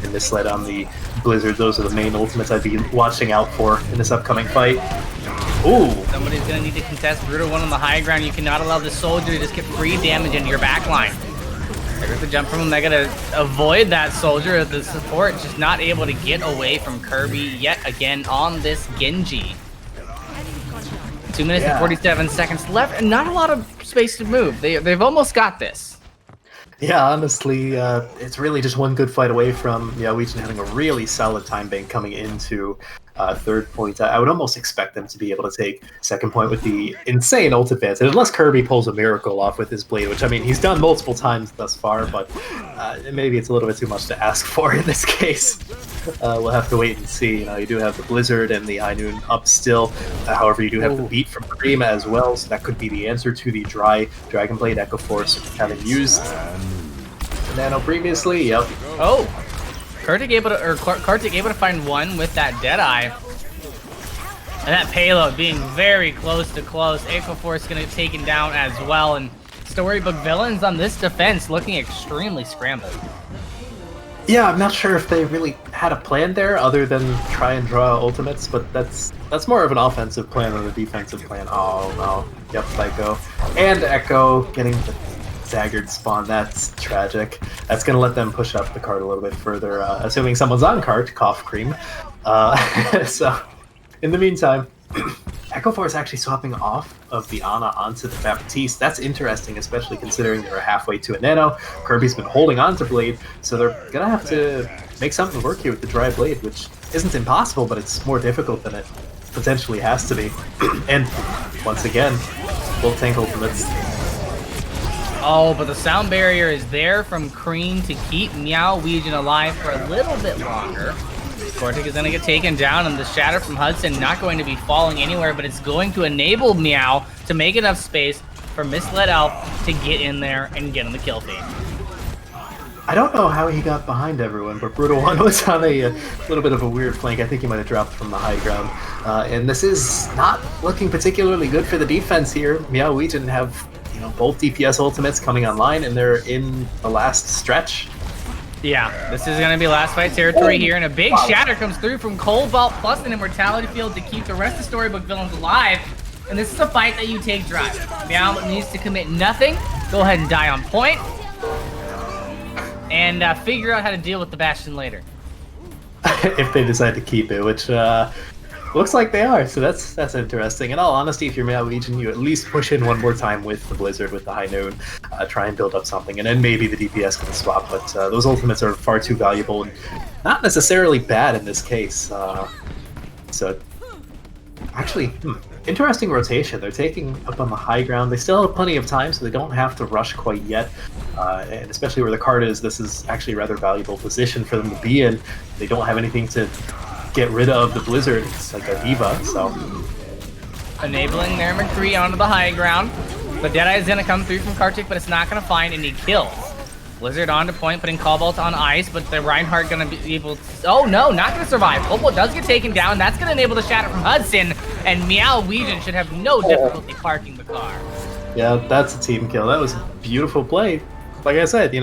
and Misled on the Blizzard. Those are the main ultimates I'd be watching out for in this upcoming fight. Ooh! Somebody's
gonna need to contest Brutal One on the high ground. You cannot allow the Soldier to just get free damage into your backline. There's the jump from him. They're gonna avoid that Soldier. The support just not able to get away from Kirby yet again on this Genji. 2 minutes and 47 seconds left, and not a lot of space to move. They've almost got this.
Yeah, honestly, it's really just one good fight away from Wegion having a really solid time bank coming into third point. I would almost expect them to be able to take second point with the insane ult advantage, unless Kirby pulls a miracle off with his blade, which, I mean, he's done multiple times thus far, but maybe it's a little bit too much to ask for in this case. We'll have to wait and see. You do have the Blizzard and the High Noon up still. However, you do have the beat from Cream as well, so that could be the answer to the dry Dragon Blade Echo Force having used Nano previously. Yep.
Oh, Kartik able to find one with that Deadeye. And that payload being very close to close. Echo Force gonna get taken down as well, and Storybook villains on this defense looking extremely scrambled.
Yeah, I'm not sure if they really had a plan there other than try and draw ultimates, but that's more of an offensive plan than a defensive plan. Oh no. Yep, Psycho. And Echo getting the staggered spawn. That's tragic. That's going to let them push up the card a little bit further, assuming someone's on card, cough cream. So, in the meantime, Echo Force actually swapping off of the Ana onto the Baptiste. That's interesting, especially considering they were halfway to a Nano. Kirby's been holding on to Blade, so they're going to have to make something work here with the Dry Blade, which isn't impossible, but it's more difficult than it potentially has to be. And, once again, full tank ultimates.
Oh, but the sound barrier is there from Cream to keep Meow Wegion alive for a little bit longer. Cortic is going to get taken down, and the Shatter from Hudson not going to be falling anywhere, but it's going to enable Meow to make enough space for Misled Elf to get in there and get on the kill feed.
I don't know how he got behind everyone, but Brutal One was on a little bit of a weird flank. I think he might have dropped from the high ground. And this is not looking particularly good for the defense here. Meow Wegion have both DPS ultimates coming online, and they're in the last stretch.
Yeah, this is going to be last fight territory here, and a big shatter comes through from Cobalt plus an Immortality Field to keep the rest of Storybook villains alive. And this is a fight that you take drive. Meow needs to commit nothing. Go ahead and die on point. And figure out how to deal with the Bastion later.
If they decide to keep it, which looks like they are, so that's interesting. In all honesty, if you're Meow Wegion, you at least push in one more time with the Blizzard, with the High Noon, try and build up something, and then maybe the DPS can swap, but those ultimates are far too valuable and not necessarily bad in this case. So, actually, interesting rotation. They're taking up on the high ground. They still have plenty of time, so they don't have to rush quite yet. And especially where the card is, this is actually a rather valuable position for them to be in. They don't have anything to get rid of the Blizzard. It's like a diva, so...
Enabling their McCree onto the high ground. The Deadeye is going to come through from Kartik, but it's not going to find any kills. Blizzard onto point, putting Cobalt on ice, but the Reinhardt going to be able to... Oh no, not going to survive. Cobalt does get taken down. That's going to enable the shatter from Hudson, and Meow Wegion should have no difficulty parking the car.
Yeah, that's a team kill. That was a beautiful play. Like I said,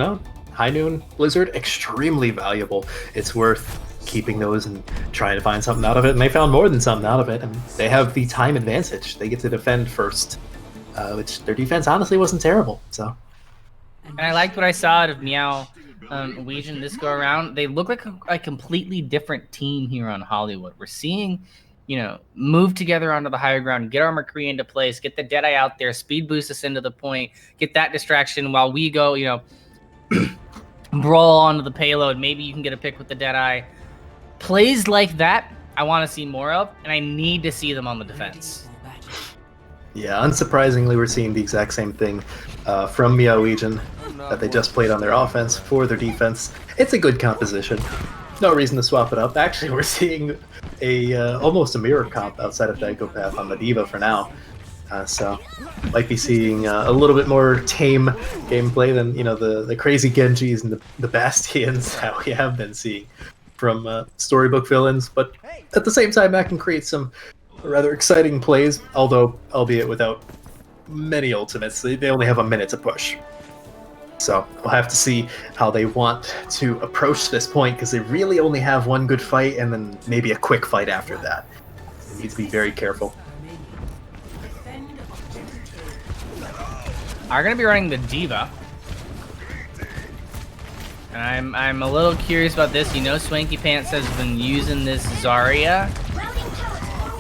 High Noon, Blizzard, extremely valuable. It's worth keeping those and trying to find something out of it, and they found more than something out of it, and they have the time advantage. They get to defend first, which their defense honestly wasn't terrible, so...
And I liked what I saw out of Meow Wegion this go around. They look like a completely different team here on Hollywood. We're seeing, move together onto the higher ground, get our McCree into place, get the Deadeye out there, speed boost us into the point, get that distraction while we go, brawl onto the payload. Maybe you can get a pick with the Deadeye. Plays like that, I want to see more of, and I need to see them on the defense.
Yeah, unsurprisingly, we're seeing the exact same thing from Meow Wegion that they just played on their offense for their defense. It's a good composition. No reason to swap it up. Actually, we're seeing almost a mirror comp outside of Psychopath on the Diva for now. So, might be seeing a little bit more tame gameplay than the crazy Genjis and the Bastions that we have been seeing from Storybook villains. But at the same time, that can create some rather exciting plays, although albeit without many ultimates. They only have a minute to push. So we'll have to see how they want to approach this point, because they really only have one good fight and then maybe a quick fight after that. They need to be very careful.
Are going to be running the Diva. And I'm a little curious about this. Swanky Pants has been using this Zarya.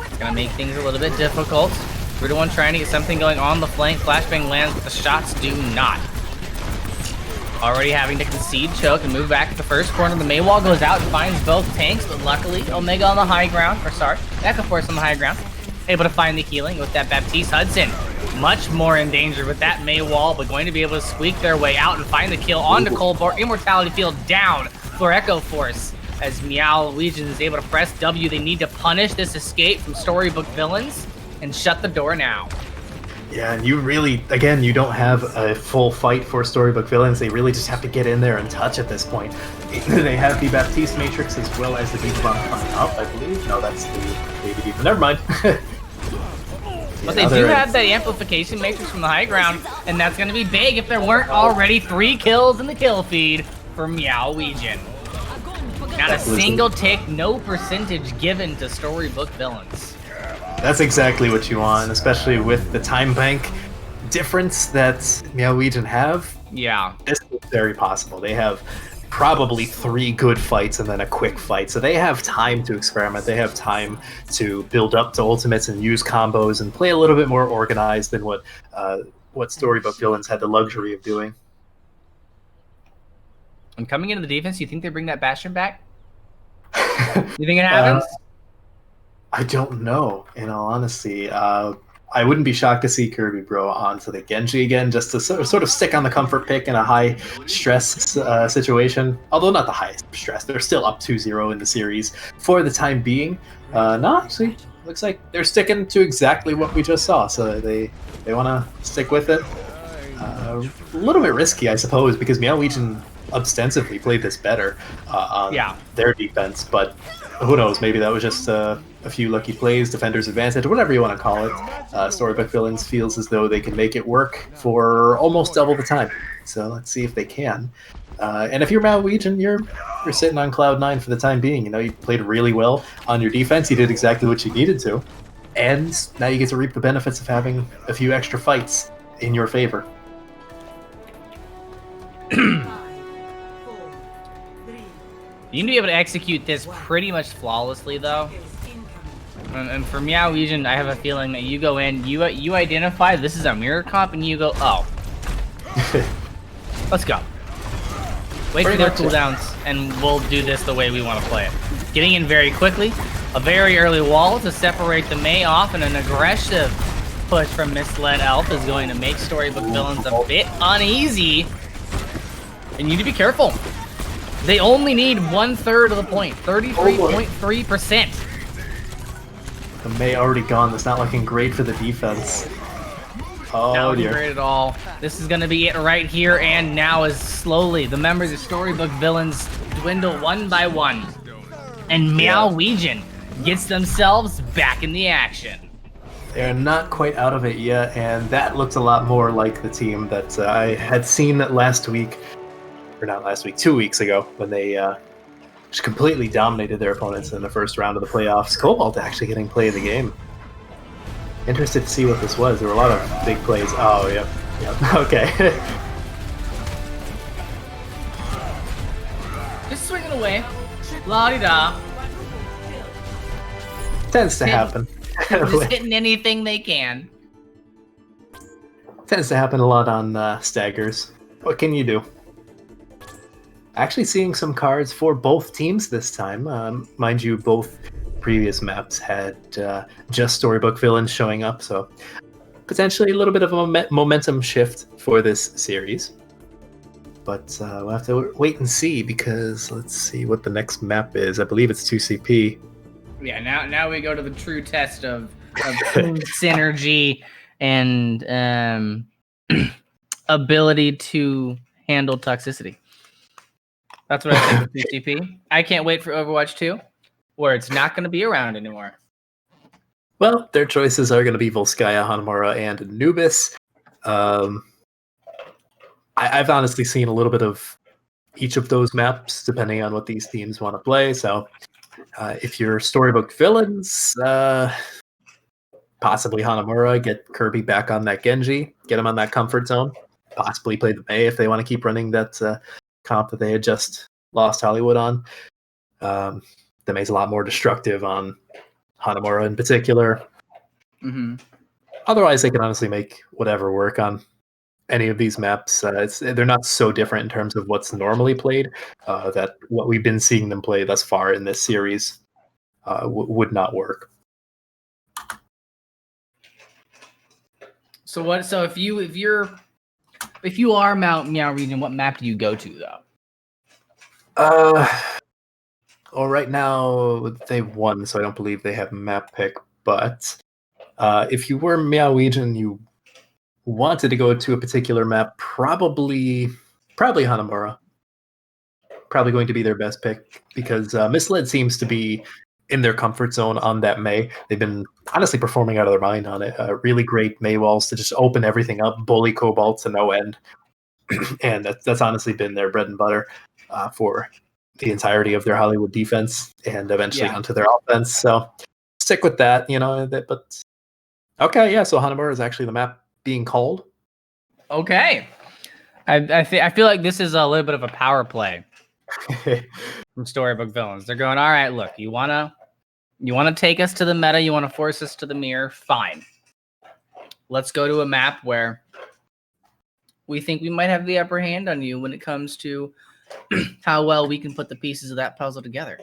It's going to make things a little bit difficult. Brutal One trying to get something going on the flank. Flashbang lands, but the shots do not. Already having to concede choke and move back to the first corner. The Maywall goes out and finds both tanks, but luckily Omega on the high ground, Echo Force on the high ground. Able to find the healing with that Baptiste. Hudson much more in danger with that Maywall, but going to be able to squeak their way out and find the kill onto Colbart. Immortality Field down for Echo Force. As Meow Wegion is able to press W, they need to punish this escape from Storybook villains and shut the door now.
Yeah, and you really, again, you don't have a full fight for Storybook villains. They really just have to get in there and touch at this point. They have the Baptiste Matrix as well as the Deep Bomb coming up, I believe. No, that's the Baby Deep. Never mind.
But they do have that amplification matrix from the high ground, and that's going to be big if there weren't already 3 kills in the kill feed for Meow Wegion. Not a single tick, no percentage given to Storybook villains.
That's exactly what you want, especially with the time bank difference that Meow Wegion have.
Yeah.
This is very possible. They have probably 3 good fights and then a quick fight, so they have time to experiment. They have time to build up to ultimates and use combos and play a little bit more organized than what Storybook villains had the luxury of doing.
And coming into the defense, you think they bring that Bastion back? You think it happens?
I don't know, in all honesty. I wouldn't be shocked to see Kirby Bro onto the Genji again, just to sort of stick on the comfort pick in a high-stress situation. Although not the highest stress. They're still up 2-0 in the series for the time being. No, actually, looks like they're sticking to exactly what we just saw. So they want to stick with it. A little bit risky, I suppose, because Meow Wegion ostensibly played this better on their defense, but who knows? Maybe that was just a few lucky plays, defender's advantage, whatever you want to call it. Storybook Villains feels as though they can make it work for almost double the time. So let's see if they can. And if you're Meow Wegion, you're sitting on cloud 9 for the time being. You know, you played really well on your defense. You did exactly what you needed to, and now you get to reap the benefits of having a few extra fights in your favor.
You need to be able to execute this pretty much flawlessly, though. And for Meow Wegion, I have a feeling that you go in, you identify this is a mirror comp, and you go, oh, let's go. Wait for their cooldowns, and we'll do this the way we want to play it. Getting in very quickly, a very early wall to separate the Mei off, and an aggressive push from Misled Elf is going to make Storybook Villains a bit uneasy. And you need to be careful. They only need 1/3 of the point, 33.3%.
The Mei already gone. That's not looking great for the defense. Oh,
not looking
dear.
great at all. This is going to be it right here and now, as slowly the members of Storybook Villains dwindle one by one. And Meow Wegion gets themselves back in the action.
They're not quite out of it yet, and that looks a lot more like the team that I had seen last week. Or not last week, 2 weeks ago, when they just completely dominated their opponents in the first round of the playoffs. Cobalt actually getting play of the game. Interested to see what this was. There were a lot of big plays. Oh, yep. Okay.
Just swinging away. La-di-da.
Tends to happen.
Just hitting anything they can.
Tends to happen a lot on staggers. What can you do? Actually seeing some cards for both teams this time. Mind you, both previous maps had just Storybook Villains showing up, so potentially a little bit of a momentum shift for this series. But we'll have to wait and see, because let's see what the next map is. I believe it's 2CP.
Yeah, now we go to the true test of team synergy and ability to handle toxicity. That's what I think with TCP. I can't wait for Overwatch 2, where it's not going to be around anymore.
Well, their choices are going to be Volskaya, Hanamura, and Anubis. I've honestly seen a little bit of each of those maps, depending on what these teams want to play. So if you're Storybook Villains, possibly Hanamura, get Kirby back on that Genji, get him on that comfort zone, possibly play the Mei if they want to keep running that comp that they had just lost Hollywood on. The Mei's a lot more destructive on Hanamura in particular.
Mm-hmm.
Otherwise, they can honestly make whatever work on any of these maps. They're not so different in terms of what's normally played, that what we've been seeing them play thus far in this series would not work.
So what? So if you are Meow Wegion, what map do you go to though?
Well, right now they've won, so I don't believe they have a map pick. But if you were Meow Wegion, you wanted to go to a particular map, probably Hanamura. Probably going to be their best pick, because Misled seems to be in their comfort zone on that Mei. They've been honestly performing out of their mind on it. Really great Mei walls to just open everything up, bully Cobalt to no end. And that's honestly been their bread and butter for the entirety of their Hollywood defense, and eventually onto their offense. So stick with that, but okay, yeah, so Hanamura is actually the map being called.
Okay. I feel like this is a little bit of a power play from Storybook Villains. They're going, all right, look, you wanna take us to the meta, you wanna force us to the mirror, fine. Let's go to a map where we think we might have the upper hand on you when it comes to how well we can put the pieces of that puzzle together.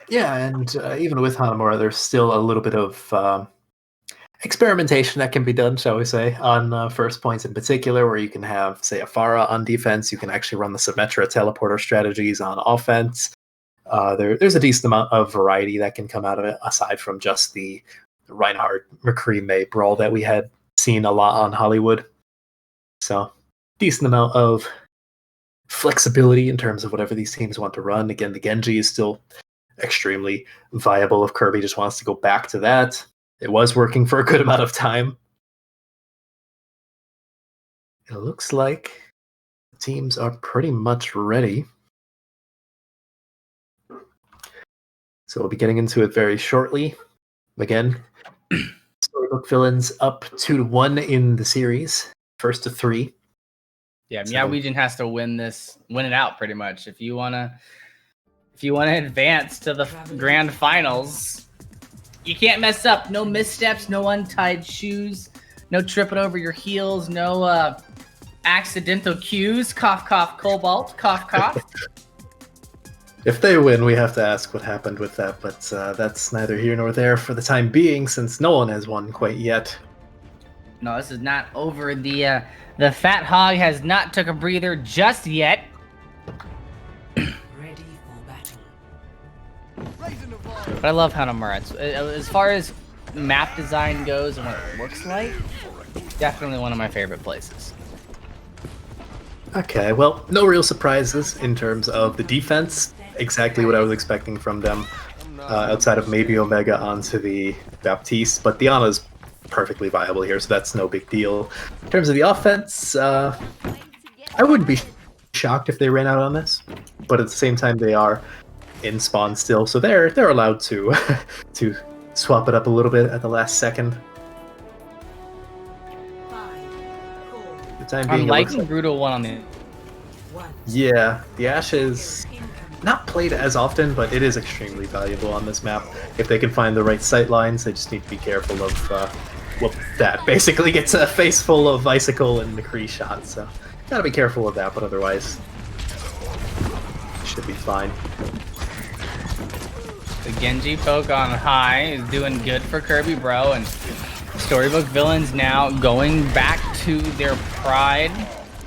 Yeah, and even with Hanamura, there's still a little bit of experimentation that can be done, shall we say, on first points in particular, where you can have, say, a Pharah on defense. You can actually run the Symmetra teleporter strategies on offense. there's a decent amount of variety that can come out of it, aside from just the Reinhardt McCree May brawl that we had seen a lot on Hollywood. So, decent amount of flexibility in terms of whatever these teams want to run. Again, the Genji is still extremely viable if Kirby just wants to go back to that. It was working for a good amount of time. It looks like the teams are pretty much ready. So we'll be getting into it very shortly. Again, Storybook villains up 2-1 in the series, first to 3.
Yeah, Meow Wegion has to win it out pretty much. If you wanna advance to the grand finals, you can't mess up. No missteps, no untied shoes, no tripping over your heels, no accidental cues. Cough, cough, Cobalt. Cough, cough.
If they win, we have to ask what happened with that, but that's neither here nor there for the time being, since no one has won quite yet.
No, this is not over. The fat hog has not took a breather just yet.
Ready for battle.
But I love Hanamura. As far as map design goes and what it looks like, definitely one of my favorite places.
Okay, well, no real surprises in terms of the defense. Exactly what I was expecting from them, outside of maybe Omega onto the Baptiste, but Diana's perfectly viable here, so that's no big deal. In terms of the offense, I wouldn't be shocked if they ran out on this, but at the same time they are in spawn still, so they're allowed to to swap it up a little bit at the last second. The time being,
I'm liking Brutal 1 on the...
Yeah, the Ashe is not played as often, but it is extremely valuable on this map. If they can find the right sight lines, they just need to be careful of that basically gets a face full of Icicle and McCree shots, so gotta be careful of that, but otherwise should be fine.
The Genji poke on high is doing good for Kirby Bro, and Storybook villains now going back to their pride,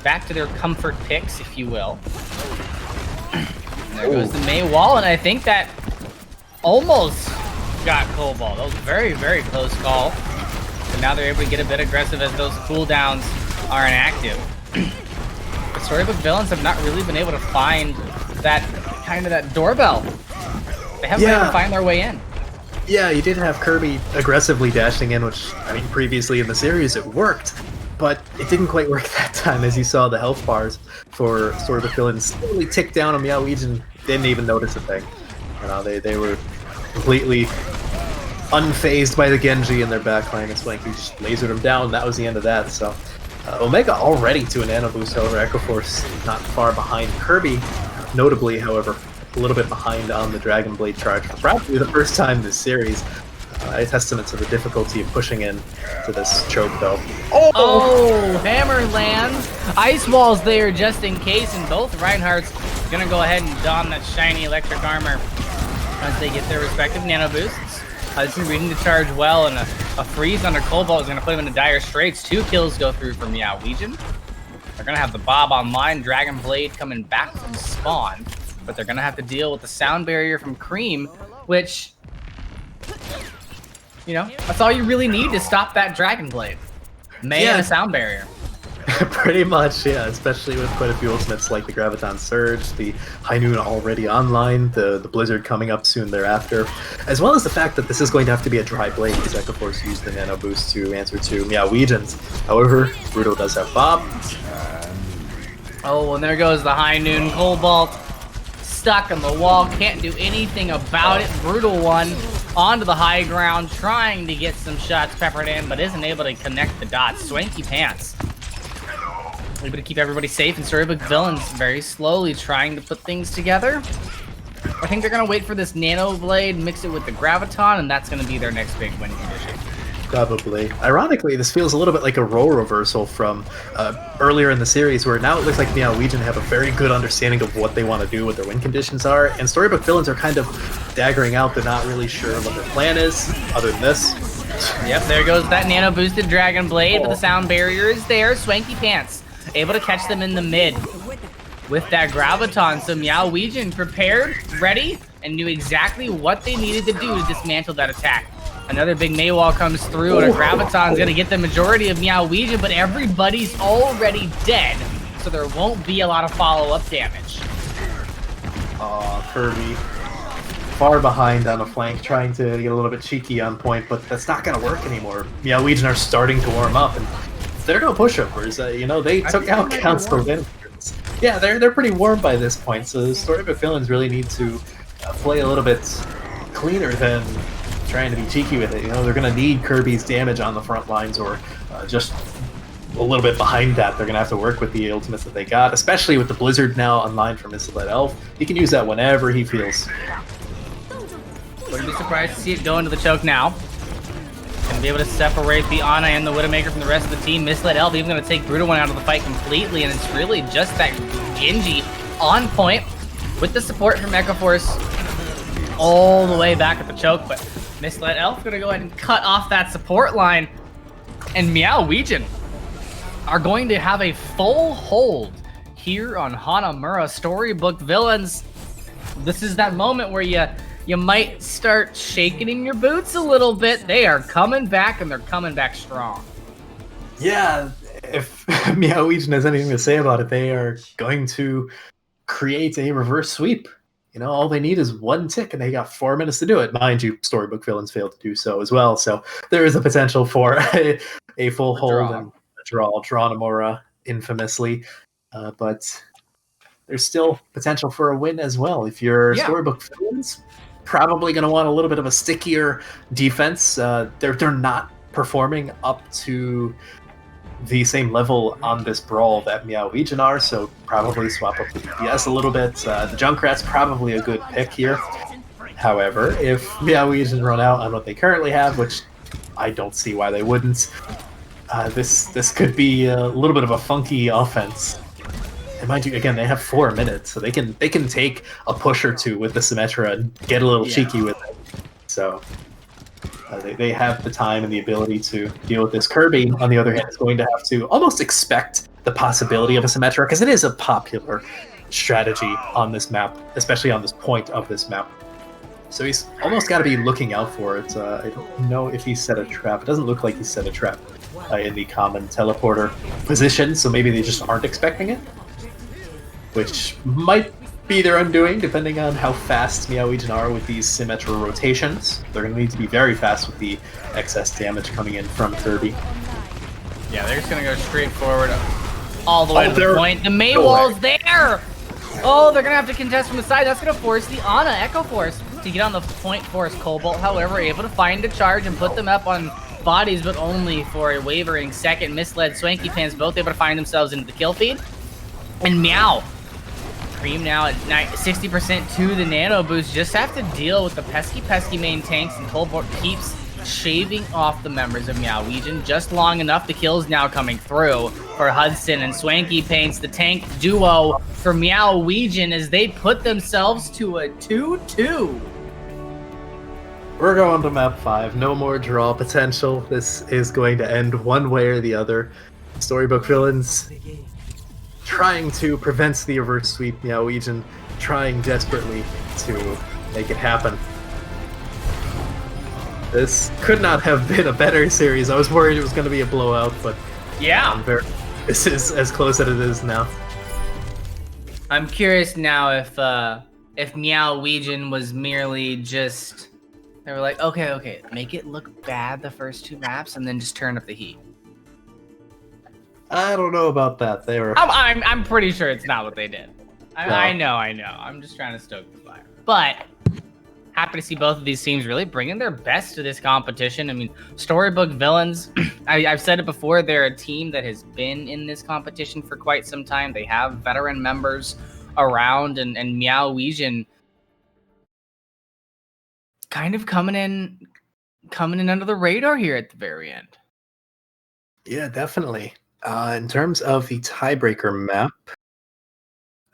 back to their comfort picks, if you will. There goes the May wall, and I think that almost got Cobalt. That was a very, very close call. And now they're able to get a bit aggressive as those cooldowns are inactive. The Storybook villains have not really been able to find that doorbell. They haven't been able to find their way in.
Yeah, you did have Kirby aggressively dashing in, which, I mean, previously in the series it worked, but it didn't quite work that time, as you saw the health bars for Storybook villains slowly tick down, and Meow Wegion didn't even notice a thing. You know, they were completely unfazed by the Genji in their backline. It's like he just lasered him down. That was the end of that. So Omega already to a nano boost. However, Echo Force not far behind Kirby. Notably, however, a little bit behind on the Dragon Blade charge for probably the first time this series. A testament to the difficulty of pushing in to this choke, though.
Oh, hammer lands. Ice walls there just in case, and both Reinhardt's gonna go ahead and don that shiny electric armor as they get their respective nano boosts. This is reading the charge well, and a freeze under Cobalt is gonna put him into dire straits. 2 kills go through from Meow Wegion. They're gonna have the Bob online, Dragon Blade coming back from spawn, but they're gonna have to deal with the sound barrier from Cream, which, you know, that's all you really need to stop that Dragon Blade. May and a sound barrier.
Pretty much, yeah, especially with quite a few ultimates like the Graviton Surge, the High Noon already online, the Blizzard coming up soon thereafter, as well as the fact that this is going to have to be a dry blade because Echo Force used the nano boost to answer to Meow Wegions. However, Brutal does have Bob.
Oh, and there goes the High Noon Cobalt. Stuck on the wall, can't do anything about it. Brutal one onto the high ground, trying to get some shots peppered in, but isn't able to connect the dots. Swanky Pants able to keep everybody safe, and Storybook villains very slowly trying to put things together. I think they're gonna wait for this Nano Blade, mix it with the Graviton, and that's gonna be their next big win condition.
Probably. Ironically, this feels a little bit like a role reversal from earlier in the series, where now it looks like Meow Wegion have a very good understanding of what they want to do, what their win conditions are, and Storybook villains are kind of daggering out. They're not really sure what their plan is, other than this.
Yep, there goes that Nano Boosted Dragon Blade, but the sound barrier is there. Swanky Pants able to catch them in the mid with that Graviton. So Meow Wegion prepared, ready and knew exactly what they needed to do to dismantle that attack. Another big Meow comes through, and a Graviton's going to get the majority of Meow Wegion, but everybody's already dead, so there won't be a lot of follow-up damage.
Kirby far behind on a flank, trying to get a little bit cheeky on point, but that's not going to work anymore. Meow Wegion are starting to warm up, and they're no pushovers. They took out Council Vengeance. Yeah, they're pretty warm by this point, so the Storybook villains really need to play a little bit cleaner than trying to be cheeky with it. They're going to need Kirby's damage on the front lines, or just a little bit behind that. They're going to have to work with the ultimates that they got, especially with the Blizzard now online for Misled Elf. He can use that whenever he feels.
Wouldn't be surprised to see it go into the choke now. And be able to separate the Ana and the Widowmaker from the rest of the team. Misled Elf even going to take Brutal One out of the fight completely, and it's really just that Genji on point with the support from Echo Force all the way back at the choke, but Misled Elf going to go ahead and cut off that support line, and Meow Wegion are going to have a full hold here on Hanamura. Storybook villains, this is that moment where you might start shaking in your boots a little bit. They are coming back, and they're coming back strong.
Yeah, if Meow Wegion has anything to say about it, they are going to create a reverse sweep. All they need is one tick, and they got 4 minutes to do it. Mind you, Storybook villains failed to do so as well, so there is a potential for a full hold and a draw Namora, infamously. But there's still potential for a win as well. If you're Storybook villains, probably going to want a little bit of a stickier defense. They're not performing up to the same level on this brawl that Meow Wegion are, so probably swap up the DPS a little bit. The Junkrat's probably a good pick here. However, if Meow Wegion run out on what they currently have, which I don't see why they wouldn't, this could be a little bit of a funky offense. And mind you, again, they have 4 minutes, so they can take a push or two with the Symmetra and get a little cheeky with it. So they have the time and the ability to deal with this. Kirby, on the other hand, is going to have to almost expect the possibility of a Symmetra, because it is a popular strategy on this map, especially on this point of this map. So he's almost got to be looking out for it. I don't know if he set a trap. It doesn't look like he set a trap in the common teleporter position, so maybe they just aren't expecting it, which might be their undoing, depending on how fast Meow Wegion are with these Symmetra rotations. They're going to need to be very fast with the excess damage coming in from Kirby.
Yeah, they're just going to go straight forward all the way to the point. The May wall's there! Oh, they're going to have to contest from the side. That's going to force the Ana Echo Force to get on the point Force Cobalt. However, able to find a charge and put them up on bodies, but only for a wavering second. Misled Swanky Pants both able to find themselves into the kill feed. And Meow Cream now at 60% to the nano boost. Just have to deal with the pesky main tanks, and Cobalt keeps shaving off the members of Meow Wegion just long enough. The kills now coming through for Hudson, and Swanky paints the tank duo for Meow Wegion as they put themselves to a 2-2.
We're going to map 5. No more draw potential. This is going to end one way or the other. Storybook villains trying to prevent the reverse sweep. Meow Wegion trying desperately to make it happen. This could not have been a better series. I was worried it was going to be a blowout, but
yeah,
this is as close as it is now.
I'm curious now if Meow Wegion was merely just, they were like, okay, make it look bad the first 2 maps and then just turn up the heat.
I don't know about that. They were.
I'm pretty sure it's not what they did. I know. I'm just trying to stoke the fire. But happy to see both of these teams really bringing their best to this competition. I mean, Storybook villains. I've said it before. They're a team that has been in this competition for quite some time. They have veteran members around, and Meow Wegion kind of coming in under the radar here at the very end.
Yeah, definitely. In terms of the tiebreaker map,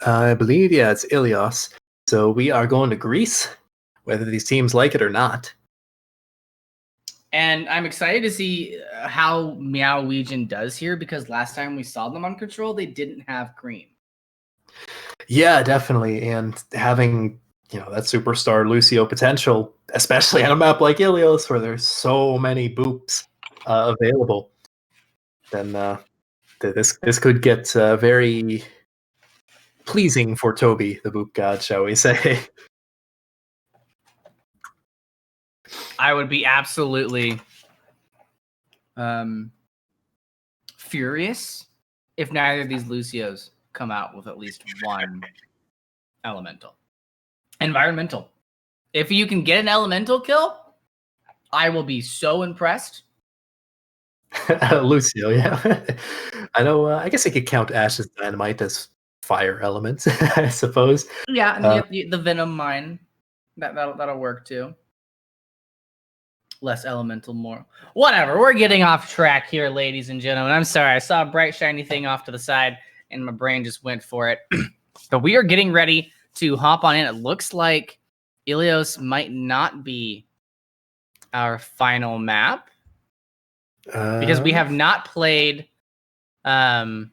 I believe, it's Ilios. So we are going to Greece, whether these teams like it or not.
And I'm excited to see how Meow Wegion does here, because last time we saw them on Control, they didn't have Cream.
Yeah, definitely. And having that superstar Lucio potential, especially on a map like Ilios where there's so many boops available, then this could get very pleasing for Toby, the boop god, shall we say.
I would be absolutely furious if neither of these Lucios come out with at least one elemental. Environmental. If you can get an elemental kill, I will be so impressed.
Lucio, yeah. I know. I guess I could count Ash's Dynamite as fire elements, I suppose.
Yeah, and the Venom mine. That'll work too. Less elemental, more. Whatever. We're getting off track here, ladies and gentlemen. I'm sorry. I saw a bright, shiny thing off to the side, and my brain just went for it. But we are getting ready to hop on in. It looks like Ilios might not be our final map because we have not played
after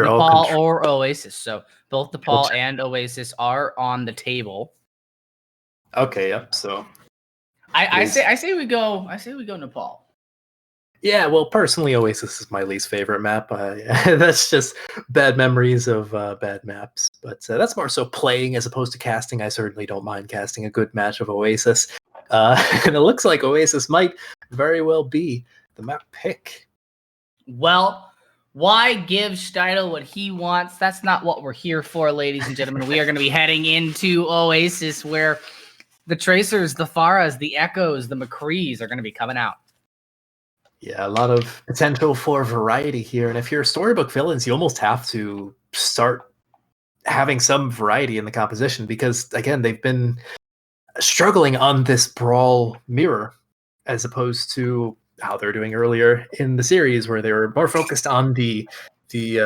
Nepal or Oasis. So both Nepal and Oasis are on the table.
Okay, yep. So
I say we go Nepal.
Yeah, well, personally, Oasis is my least favorite map. That's just bad memories of bad maps. But that's more so playing as opposed to casting. I certainly don't mind casting a good match of Oasis. And it looks like Oasis might very well be the map pick.
Well, why give Steidel what he wants? That's not what we're here for, ladies and gentlemen. We are going to be heading into Oasis, where the Tracers, the Pharas, the Echoes, the McCrees are going to be coming out.
Yeah, a lot of potential for variety here. And if you're Storybook villains, you almost have to start having some variety in the composition because, again, they've been struggling on this Brawl mirror as opposed to how they're doing earlier in the series where they were more focused on the Genji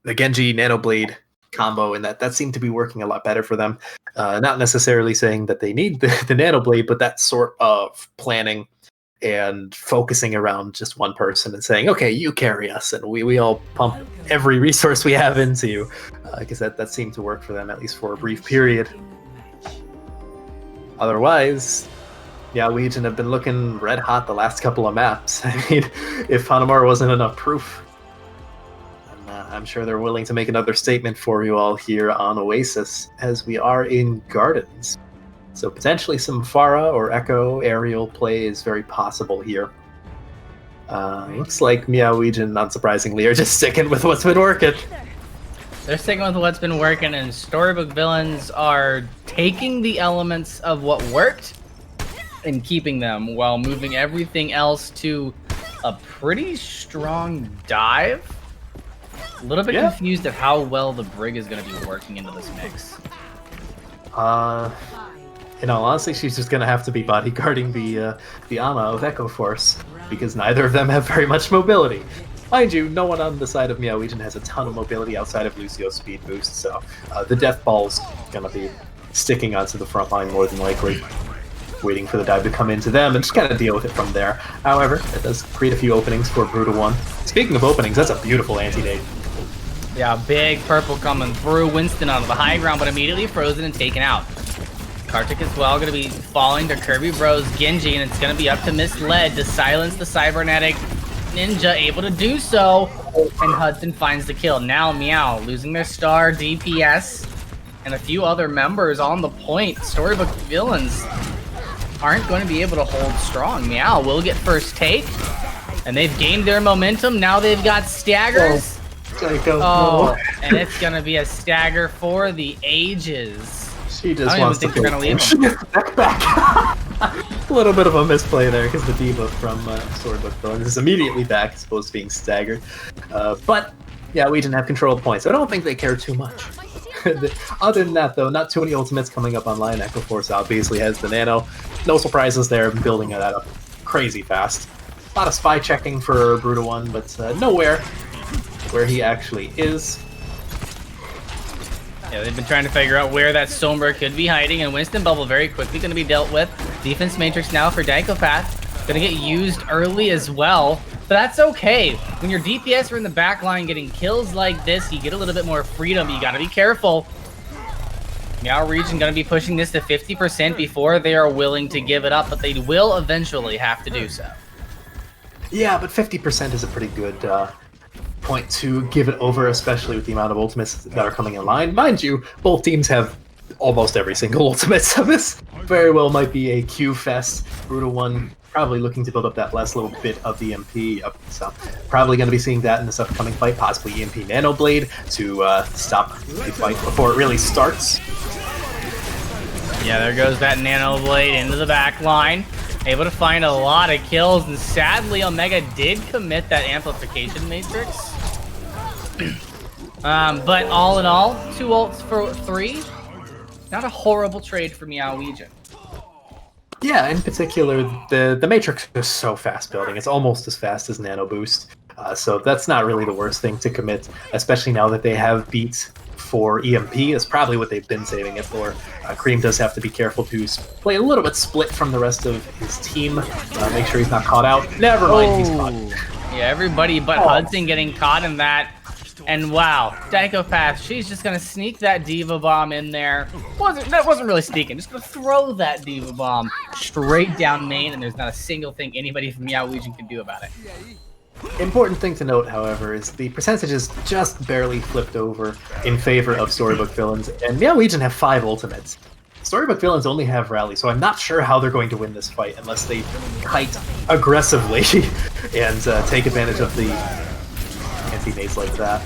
Nanoblade combo, and that seemed to be working a lot better for them. Not necessarily saying that they need the Nanoblade, but that sort of planning and focusing around just one person and saying, okay, you carry us, and we all pump every resource we have into you. Because that seemed to work for them, at least for a brief period. Otherwise, yeah, Wegion have been looking red hot the last couple of maps. I mean, if Hanamura wasn't enough proof, I'm sure they're willing to make another statement for you all here on Oasis, as we are in Gardens. So potentially some Pharah or Echo aerial play is very possible here. Looks like Meow Wegion, unsurprisingly, are just sticking with what's been working.
They're sticking with what's been working, and Storybook villains are taking the elements of what worked and keeping them while moving everything else to a pretty strong dive. A little bit confused of how well the Brig is going to be working into this mix.
In all honesty, she's just going to have to be bodyguarding the Ana of Echo Force, because neither of them have very much mobility. Mind you, no one on the side of Meow Wegion has a ton of mobility outside of Lucio's speed boost, so the Death Ball's going to be sticking onto the front line more than likely, waiting for the dive to come into them and just kind of deal with it from there. However, it does create a few openings for Brutal One. Speaking of openings, that's a beautiful anti-nade.
Yeah, big purple coming through. Winston onto the high ground, but immediately frozen and taken out. Kartik as well going to be falling to Kirby Bros Genji, and it's going to be up to Misled to silence the cybernetic ninja, able to do so, and Hudson finds the kill. Now Meow losing their star DPS and a few other members on the point. Storybook villains aren't going to be able to hold strong. Meow will get first take, and they've gained their momentum. Now they've got staggers. Oh, and it's going to be a stagger for the ages.
She just wants to
they're gonna leave him.
back. A little bit of a misplay there because the debuff from Storybook Villains is immediately back, as opposed to being staggered. But yeah, we didn't have control of the point, so I don't think they care too much. Other than that, though, not too many ultimates coming up online. Echo Force obviously has the Nano. No surprises there, building that up crazy fast. A lot of spy checking for Brutal One, but nowhere where he actually is.
Yeah, they've been trying to figure out where that Sombra could be hiding, and Winston Bubble very quickly going to be dealt with. Defense Matrix now for Daigopath. Going to get used early as well, but that's okay. When your DPS are in the back line getting kills like this, you get a little bit more freedom, but you got to be careful. Meow Region going to be pushing this to 50% before they are willing to give it up, but they will eventually have to do so.
Yeah, but 50% is a pretty good point to give it over, especially with the amount of ultimates that are coming in line. Mind you, both teams have almost every single ultimate, so this very well might be a Q fest. Brutal One probably looking to build up that last little bit of the EMP. So probably going to be seeing that in this upcoming fight, possibly EMP Nano Blade to stop the fight before it really starts.
Yeah, there goes that Nano Blade into the back line. Able to find a lot of kills, and sadly, Omega did commit that amplification matrix. But all in all, 2 ults for 3. Not a horrible trade for Meow Wegion.
Yeah, in particular, the Matrix is so fast building. It's almost as fast as Nano Boost. So that's not really the worst thing to commit, especially now that they have beat for EMP. Is probably what they've been saving it for. Cream does have to be careful to play a little bit split from the rest of his team. Make sure he's not caught out. Never mind, he's caught.
Yeah, everybody but Hudson getting caught in that. And wow, Psychopath, she's just gonna sneak that Diva Bomb in there. That wasn't really sneaking, just gonna throw that Diva Bomb straight down main, and there's not a single thing anybody from Meow Wegion can do about it.
Important thing to note, however, is the percentages just barely flipped over in favor of Storybook Villains, and Meow Wegion have 5 ultimates. Storybook Villains only have Rally, so I'm not sure how they're going to win this fight unless they kite aggressively and take advantage of the anti-nades like that.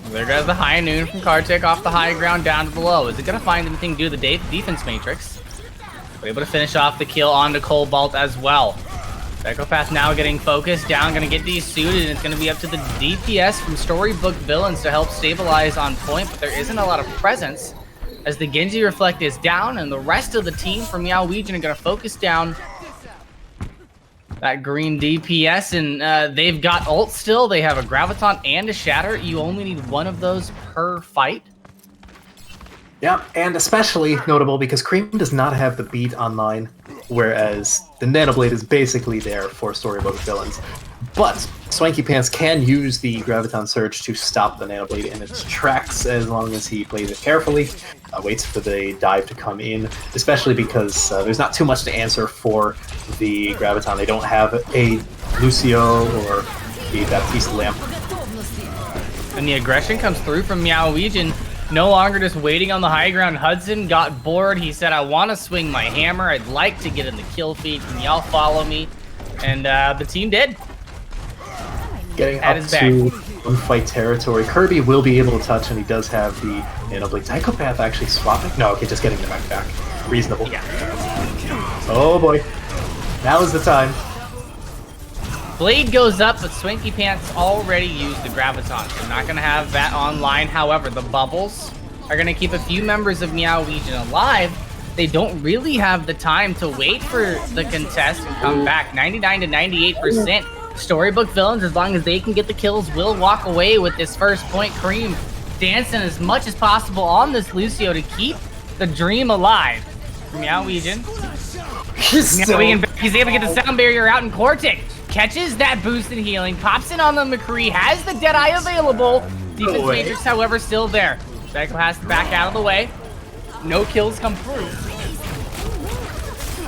There goes the high noon from Kartik off the high ground down to the low. Is it going to find anything to do the defense matrix? We're able to finish off the kill onto Cobalt as well. Psychopath now getting focused down, going to get desuited, and it's going to be up to the DPS from Storybook Villains to help stabilize on point, but there isn't a lot of presence as the Genji Reflect is down, and the rest of the team from Meow Wegion are going to focus down that green DPS, and they've got ult still. They have a Graviton and a Shatter. You only need one of those per fight.
Yeah, and especially notable because Cream does not have the beat online, whereas the Nanoblade is basically there for Storybook Villains. But Swanky Pants can use the Graviton Surge to stop the Nanoblade in its tracks as long as he plays it carefully, waits for the dive to come in, especially because there's not too much to answer for the Graviton. They don't have a Lucio or the Baptiste Lamp.
And the aggression comes through from Meow Wegion. No longer just waiting on the high ground. Hudson got bored. He said, I want to swing my hammer. I'd like to get in the kill feed. Can y'all follow me? And the team did.
Getting up to fight territory. Kirby will be able to touch, and he does have the Nanoblade. Psychopath actually swapping? No, okay, just getting the back. Reasonable.
Yeah.
Oh boy. Now is the time.
Blade goes up, but Swanky Pants already used the Graviton, so not going to have that online. However, the bubbles are going to keep a few members of Meow Wegion alive. They don't really have the time to wait for the contest and come back. 99 to 98%. Storybook Villains, as long as they can get the kills, will walk away with this first point. Cream dancing as much as possible on this Lucio to keep the dream alive. Meow Wegion. He's able to get the sound barrier out, and Cortic catches that boost in healing, pops in on the McCree, has the Deadeye available. Defense Matrix, however, still there. Psycho has to back out of the way. No kills come through.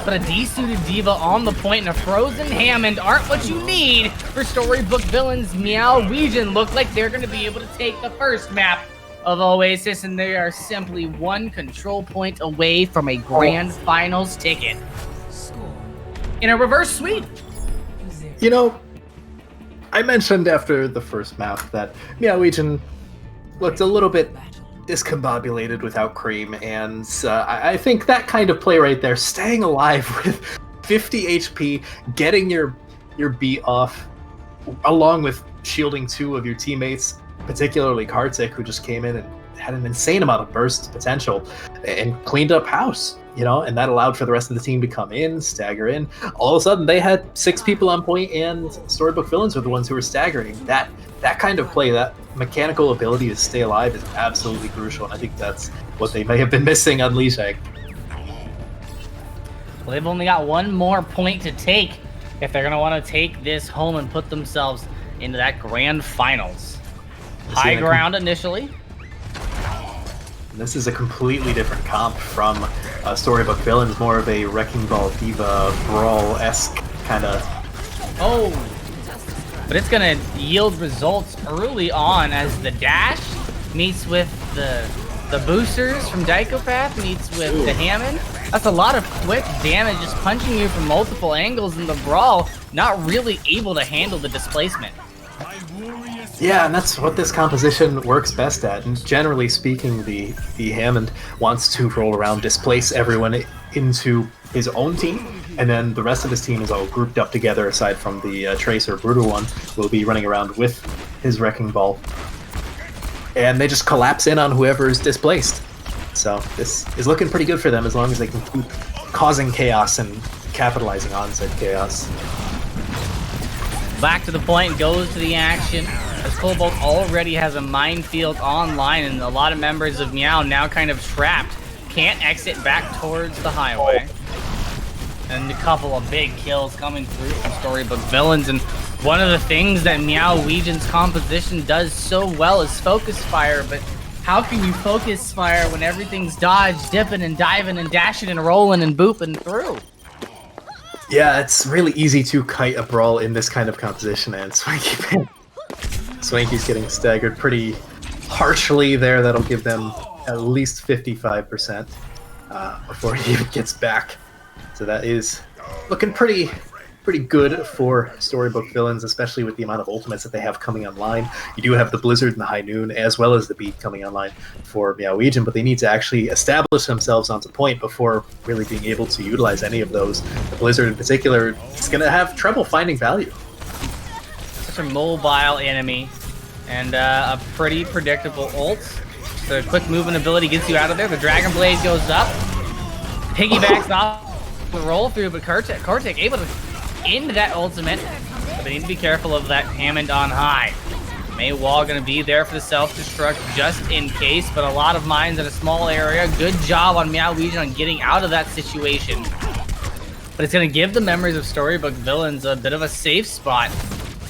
But a desuited Diva on the point and a frozen Hammond aren't what you need for Storybook Villains. Meow Wegion look like they're going to be able to take the first map of Oasis, and they are simply 1 control point away from a grand finals ticket in a reverse sweep.
You know, I mentioned after the first map that Meow Wegion looked a little bit discombobulated without Cream, and I think that kind of play right there, staying alive with 50 HP, getting your beat off, along with shielding 2 of your teammates, particularly Kartik, who just came in and had an insane amount of burst potential and cleaned up house, you know, and that allowed for the rest of the team to come in, stagger in. All of a sudden, they had 6 people on point, and Storybook Villains were the ones who were staggering. That kind of play, that mechanical ability to stay alive is absolutely crucial, and I think that's what they may have been missing on Lishag.
Well, they've only got 1 more point to take if they're going to want to take this home and put themselves into that grand finals. High ground initially.
This is a completely different comp from Storybook Villains, more of a Wrecking Ball Diva Brawl-esque kind of...
Oh! But it's gonna yield results early on as the dash meets with the boosters from Dykopath meets with the Hammond. That's a lot of quick damage, just punching you from multiple angles in the brawl, not really able to handle the displacement.
Yeah, and that's what this composition works best at. And generally speaking, the Hammond wants to roll around, displace everyone into his own team, and then the rest of his team is all grouped up together, aside from the Tracer Brutal one, will be running around with his Wrecking Ball. And they just collapse in on whoever is displaced. So this is looking pretty good for them as long as they can keep causing chaos and capitalizing on said chaos.
Back to the point, goes to the action, as Cobalt already has a minefield online, and a lot of members of Meow now kind of trapped. Can't exit back towards the highway. And a couple of big kills coming through from Storybook Villains, and one of the things that Meow Wegion's composition does so well is focus fire, but how can you focus fire when everything's dodge, dipping and diving and dashing and rolling and booping through?
Yeah, it's really easy to kite a brawl in this kind of composition, and Swanky's getting staggered pretty harshly there. That'll give them at least 55% before he even gets back. So that is looking pretty good for Storybook Villains, especially with the amount of ultimates that they have coming online. You do have the Blizzard and the High Noon, as well as the Beat coming online for Meow Wegion, but they need to actually establish themselves onto point before really being able to utilize any of those. The Blizzard in particular is going to have trouble finding value.
Such a mobile enemy, and a pretty predictable ult. The quick movement ability gets you out of there. The Dragon Blade goes up, piggybacks off the roll through, but Kartik able to end that ultimate. But they need to be careful of that Hammond on high. Meow gonna be there for the self-destruct just in case, but a lot of mines in a small area. Good job on Meow Wegion on getting out of that situation. But it's gonna give the members of Storybook Villains a bit of a safe spot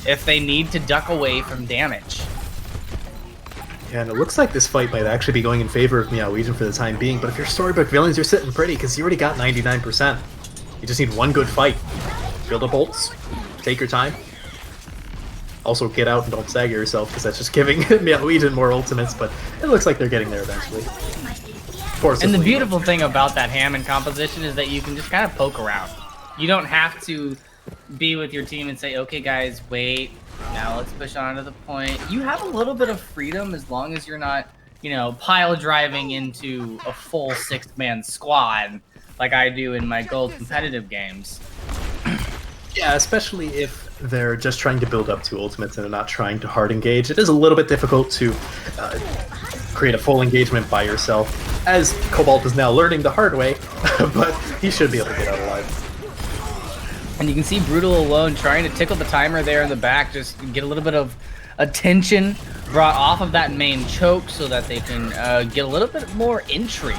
if they need to duck away from damage.
Yeah, and it looks like this fight might actually be going in favor of Meow Wegion for the time being, but if you're Storybook Villains, you're sitting pretty, because you already got 99%. You just need one good fight. Build up ults, take your time. Also get out and don't stagger yourself, because that's just giving Meow Wegion more ultimates, but it looks like they're getting there eventually.
And the beautiful thing about that Hammond composition is that you can just kind of poke around. You don't have to be with your team and say, okay guys, wait, now let's push on to the point. You have a little bit of freedom as long as you're not, you know, pile driving into a full 6-man squad like I do in my gold competitive games.
Yeah, especially if they're just trying to build up to ultimates and they're not trying to hard engage. It is a little bit difficult to create a full engagement by yourself, as Cobalt is now learning the hard way, but he should be able to get out alive.
And you can see Brutal alone trying to tickle the timer there in the back, just get a little bit of attention brought off of that main choke so that they can get a little bit more entry.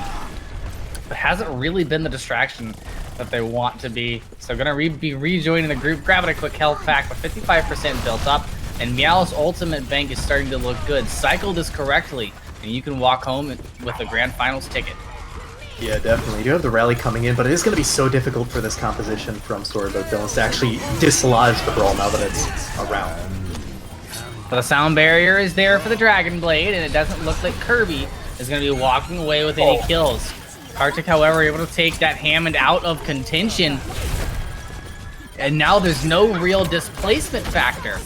But hasn't really been the distraction that they want to be. So gonna be rejoining the group, grabbing a quick health pack, but 55% built up. And Meow's ultimate bank is starting to look good. Cycle this correctly, and you can walk home with a grand finals ticket.
Yeah, definitely. You do have the rally coming in, but it is going to be so difficult for this composition from Storybook Villains to actually dislodge the brawl now that it's around.
But the sound barrier is there for the Dragon Blade, and it doesn't look like Kirby is going to be walking away with any kills. Kartik, however, able to take that Hammond out of contention. And now there's no real displacement factor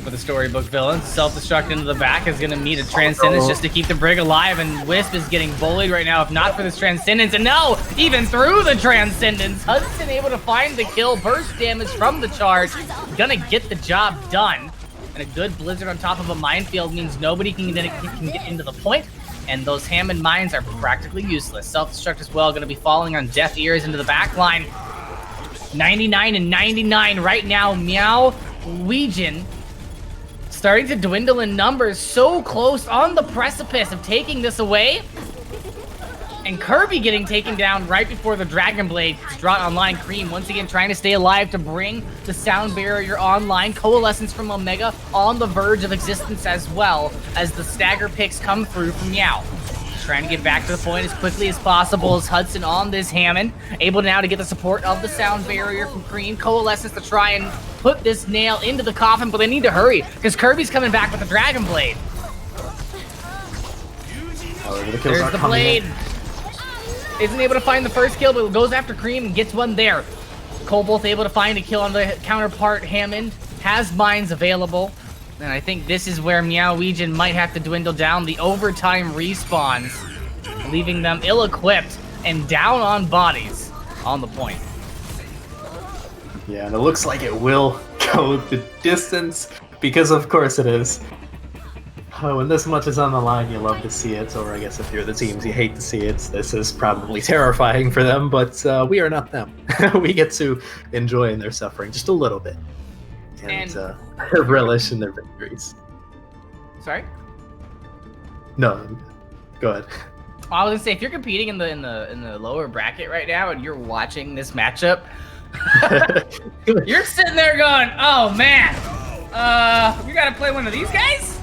for the Storybook Villains. Self-destruct into the back is going to meet a Transcendence just to keep the Brig alive, and Wisp is getting bullied right now if not for this Transcendence. And no, even through the Transcendence, Hudson able to find the kill, burst damage from the charge, gonna get the job done. And a good Blizzard on top of a minefield means nobody can get into the point, and those Hammond mines are practically useless. Self-destruct as well, gonna be falling on deaf ears into the back line. 99 and 99 right now. Meow Wegion starting to dwindle in numbers, so close on the precipice of taking this away. And Kirby getting taken down right before the Dragon Blade is brought online. Cream once again trying to stay alive to bring the sound barrier online. Coalescence from Omega on the verge of existence, as well as the stagger picks come through from Meow. trying to get back to the point as quickly as possible as Hudson on this Hammond. Able now to get the support of the sound barrier from Cream. Coalescence to try and put this nail into the coffin, but they need to hurry because Kirby's coming back with the Dragon Blade. There's the blade. Isn't able to find the first kill, but goes after Cream and gets one there. Cobalt's able to find a kill on the counterpart. Hammond has mines available. And I think this is where Meow Wegion might have to dwindle down. The overtime respawns, leaving them ill-equipped and down on bodies on the point.
Yeah, and it looks like it will go the distance, because of course it is. Oh, when this much is on the line, you love to see it, or I guess if you're the teams, you hate to see it. This is probably terrifying for them, but we are not them. We get to enjoy in their suffering just a little bit. And relish in their victories.
Sorry?
No, go ahead.
Well, I was gonna say, if you're competing in the lower bracket right now and you're watching this matchup, you're sitting there going, "Oh man, we gotta play one of these guys."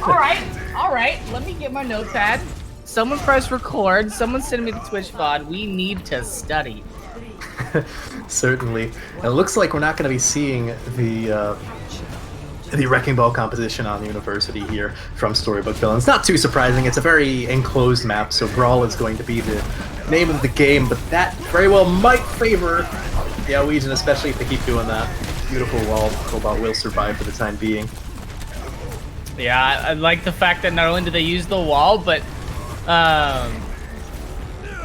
All right. Let me get my notepad. Someone press record. Someone send me the Twitch VOD. We need to study.
Certainly. It looks like we're not going to be seeing the Wrecking Ball composition on the University here from Storybook Villains. Not too surprising. It's a very enclosed map, so Brawl is going to be the name of the game, but that very well might favor the Wegion, especially if they keep doing that. Beautiful wall. Cobalt will survive for the time being.
Yeah, I like the fact that not only do they use the wall, but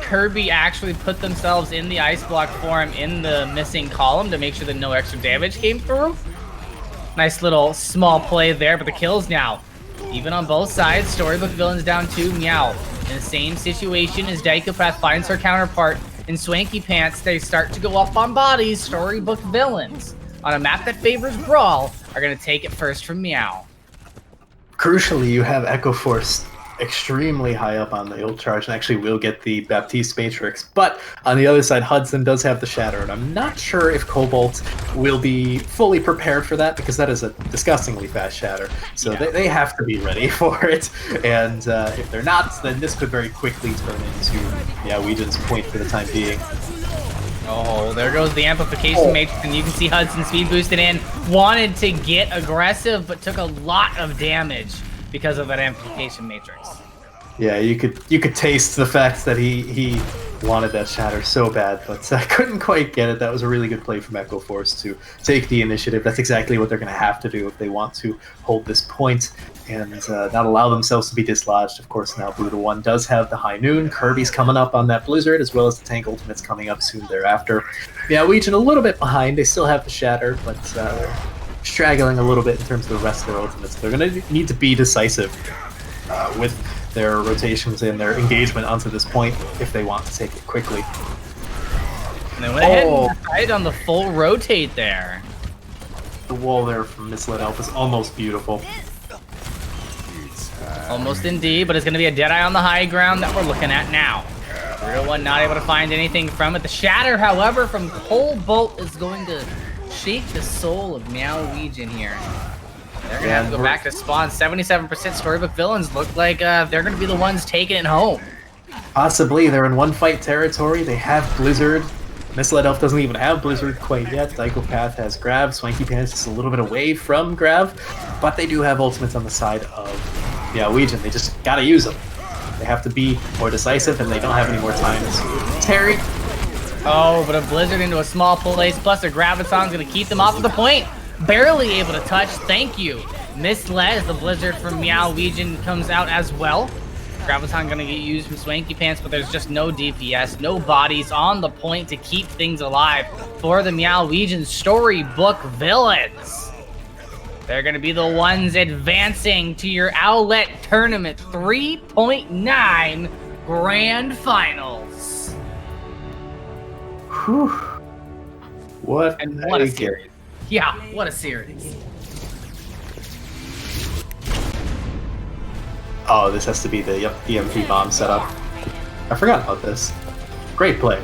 Kirby actually put themselves in the ice block form in the missing column to make sure that no extra damage came through. Nice little small play there, but the kills now. Even on both sides, Storybook Villains down 2, Meow. In the same situation as Dykopath finds her counterpart in Swanky Pants, they start to go off on bodies. Storybook Villains, on a map that favors Brawl, are going to take it first from Meow.
Crucially, you have Echo Force extremely high up on the ult charge and actually will get the Baptiste Matrix. But on the other side, Hudson does have the Shatter, and I'm not sure if Cobalt will be fully prepared for that because that is a disgustingly fast Shatter. So
yeah.
they have to be ready for it. And if they're not, then this could very quickly turn into Weegion's point for the time being.
Oh, there goes the amplification matrix, and you can see Hudson speed boosted in. Wanted to get aggressive, but took a lot of damage because of that amplification matrix.
Yeah, you could taste the fact that he wanted that Shatter so bad, but I couldn't quite get it. That was a really good play from Echo Force to take the initiative. That's exactly what they're going to have to do if they want to hold this point and not allow themselves to be dislodged. Of course, now Blue to 1 does have the High Noon. Kirby's coming up on that Blizzard, as well as the Tank Ultimates coming up soon thereafter. Yeah, Wegion a little bit behind. They still have the Shatter, but they're straggling a little bit in terms of the rest of their Ultimates. They're going to need to be decisive with their rotations and their engagement onto this point if they want to take it quickly.
And they went ahead and decided on the full rotate there.
The wall there from Misled Elf is almost beautiful.
Almost indeed, but it's going to be a Deadeye on the high ground that we're looking at now. Real one not able to find anything from it. The Shatter, however, from Cobalt is going to shake the soul of Meow Wegion here. They're going to have to go back to spawn. 77% Storybook Villains look like they're going to be the ones taking it home.
Possibly. They're in one-fight territory. They have Blizzard. Misled Elf doesn't even have Blizzard quite yet. Dykopath has Grav. Swanky Pants is a little bit away from Grav. But they do have ultimates on the side of Wegion. They just got to use them. They have to be more decisive, and they don't have any more time. Terry.
Oh, but a Blizzard into a small place, plus a Graviton's going to keep them off of the point. Barely able to touch. Thank you. Misled as the Blizzard from Meow Wegion comes out as well. Graviton going to get used from Swanky Pants, but there's just no DPS, no bodies on the point to keep things alive for the Meow Wegion Storybook Villains. They're going to be the ones advancing to your Owlet Tournament 3.9 Grand Finals.
Whew. What
a series. Yeah, what a series.
Oh, this has to be the EMP bomb setup. I forgot about this. Great play.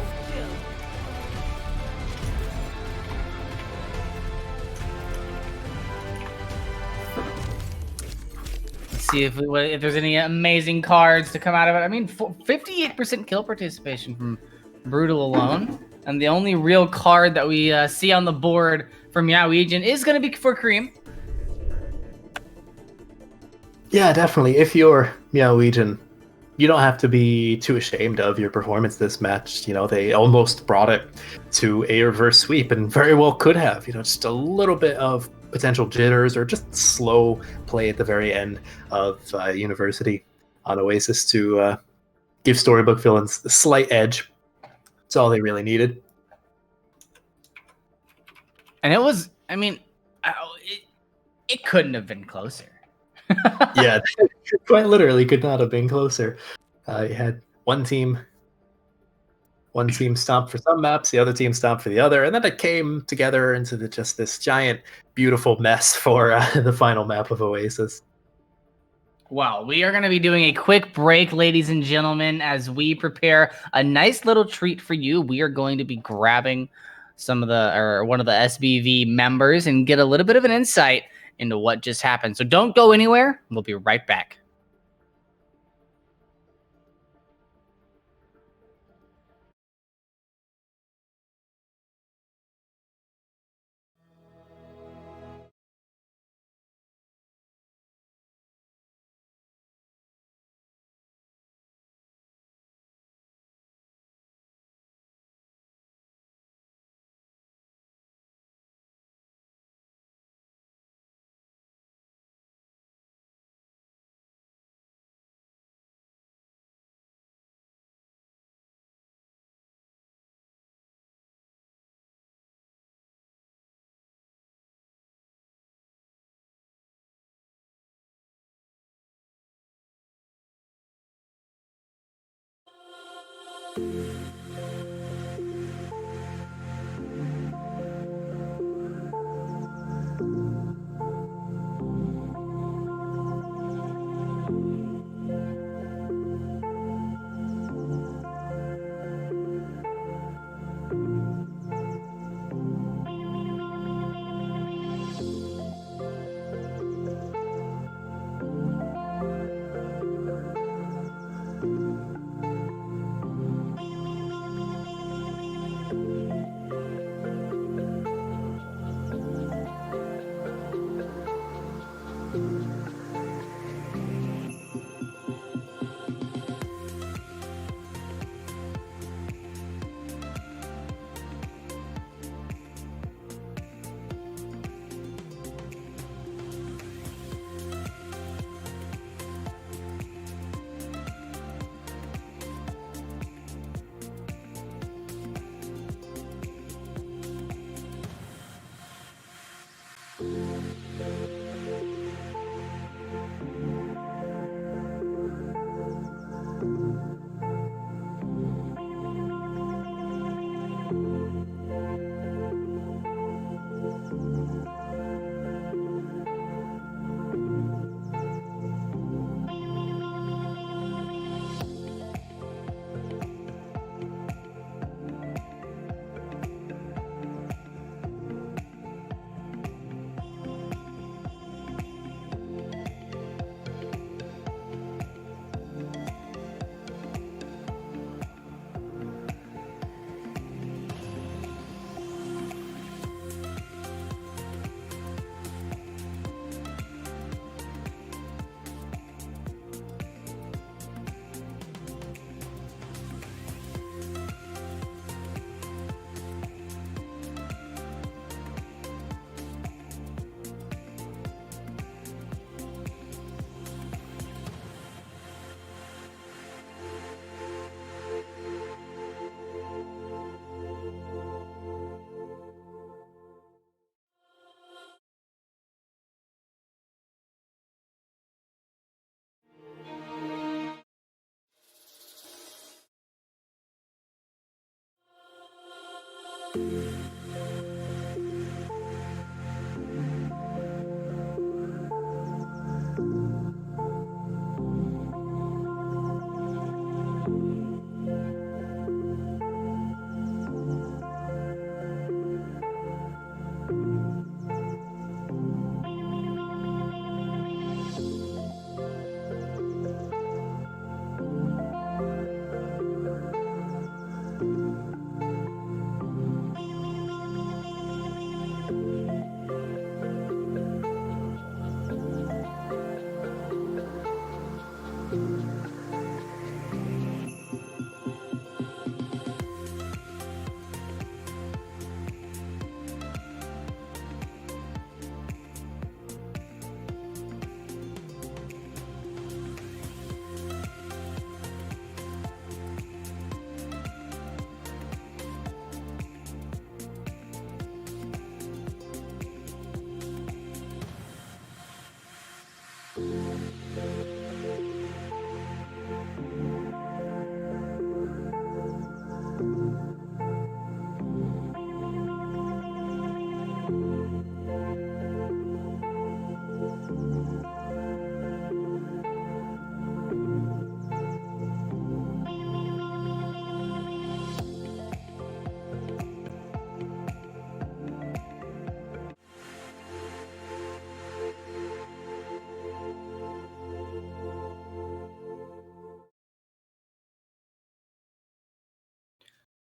Let's see if there's any amazing cards to come out of it. I mean, 58% kill participation from Brutal alone. And the only real card that we see on the board for Meow Wegion is going to be for Cream.
Yeah, definitely. If you're Meow Wegion, you don't have to be too ashamed of your performance this match. You know, they almost brought it to a reverse sweep and very well could have. You know, just a little bit of potential jitters or just slow play at the very end of University on Oasis to give Storybook villains a slight edge. That's all they really needed.
And it was, I mean, it couldn't have been closer.
Yeah, quite literally could not have been closer. You had one team stomped for some maps, the other team stomped for the other, and then it came together into just this giant, beautiful mess for the final map of Oasis.
Wow, we are going to be doing a quick break, ladies and gentlemen, as we prepare a nice little treat for you. We are going to be grabbing one of the SBV members and get a little bit of an insight into what just happened. So don't go anywhere. We'll be right back.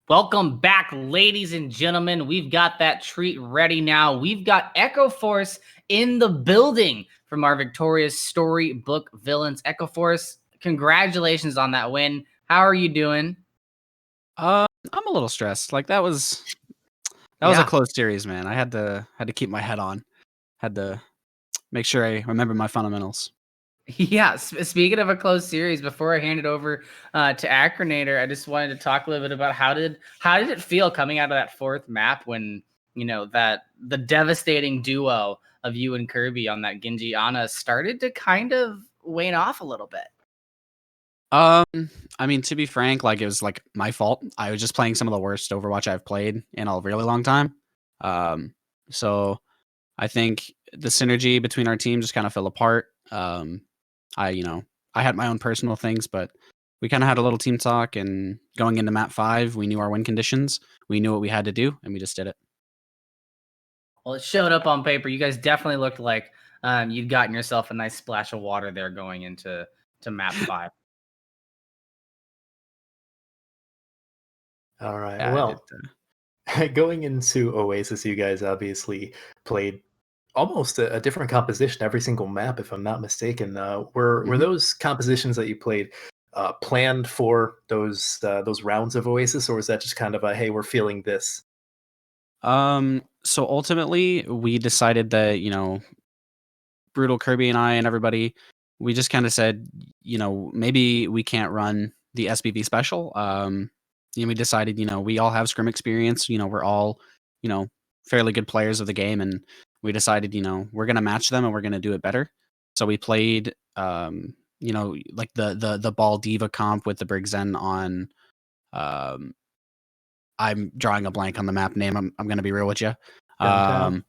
Welcome back, ladies and gentlemen. We've got that treat ready now. We've got Echo Force in the building from our victorious Storybook villains. Echo Force, congratulations on that win. How are you doing?
I'm a little stressed. Like that was a close series, man. I had to keep my head on. Had to make sure I remember my fundamentals.
Yeah, speaking of a closed series, before I hand it over to Acronator, I just wanted to talk a little bit about how did it feel coming out of that fourth map when that the devastating duo of you and Kirby on that Genji Ana started to kind of wane off a little bit.
I mean, to be frank, like it was like my fault. I was just playing some of the worst Overwatch I've played in a really long time. So I think the synergy between our teams just kind of fell apart. I had my own personal things, but we kind of had a little team talk, and going into map 5, we knew our win conditions. We knew what we had to do, and we just did it.
Well, it showed up on paper. You guys definitely looked like you'd gotten yourself a nice splash of water there going into map 5.
All right.
Yeah,
Well, going into Oasis, you guys obviously played almost a different composition every single map, if I'm not mistaken. Were those compositions that you played planned for those rounds of Oasis, or was that just kind of a hey, we're feeling this?
So ultimately, we decided that Brutal Kirby and I and everybody, we just kind of said, maybe we can't run the SBV special. And we decided, we all have scrim experience. We're all, fairly good players of the game, and we decided, we're gonna match them and we're gonna do it better. So we played, like the Ball Diva comp with the Brigzen on. I'm drawing a blank on the map name. I'm gonna be real with you.
Downtown?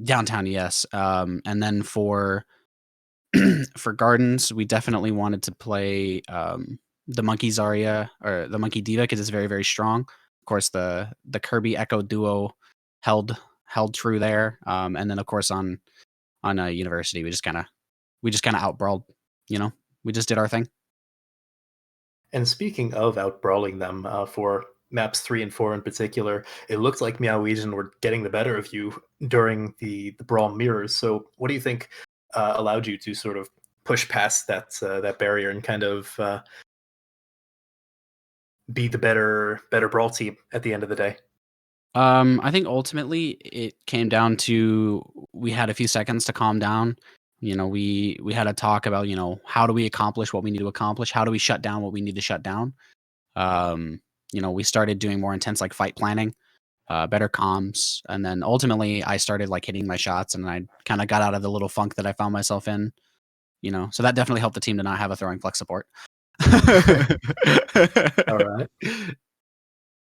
Downtown, yes. And then for for Gardens, we definitely wanted to play the Monkey Zarya or the Monkey Diva because it's very, very strong. Of course, the Kirby Echo duo held true there. And then of course on a University, we just kind of outbrawled. We just did our thing.
And speaking of outbrawling them, for maps 3 and 4 in particular, it looked like Meow Wegion were getting the better of you during the brawl mirrors. So, what do you think allowed you to sort of push past that barrier and kind of be the better brawl team at the end of the day?
I think ultimately it came down to we had a few seconds to calm down. We had a talk about how do we accomplish what we need to accomplish? How do we shut down what we need to shut down? We started doing more intense like fight planning, better comms, and then ultimately I started like hitting my shots, and I kind of got out of the little funk that I found myself in. So that definitely helped the team to not have a throwing flex support.
All right.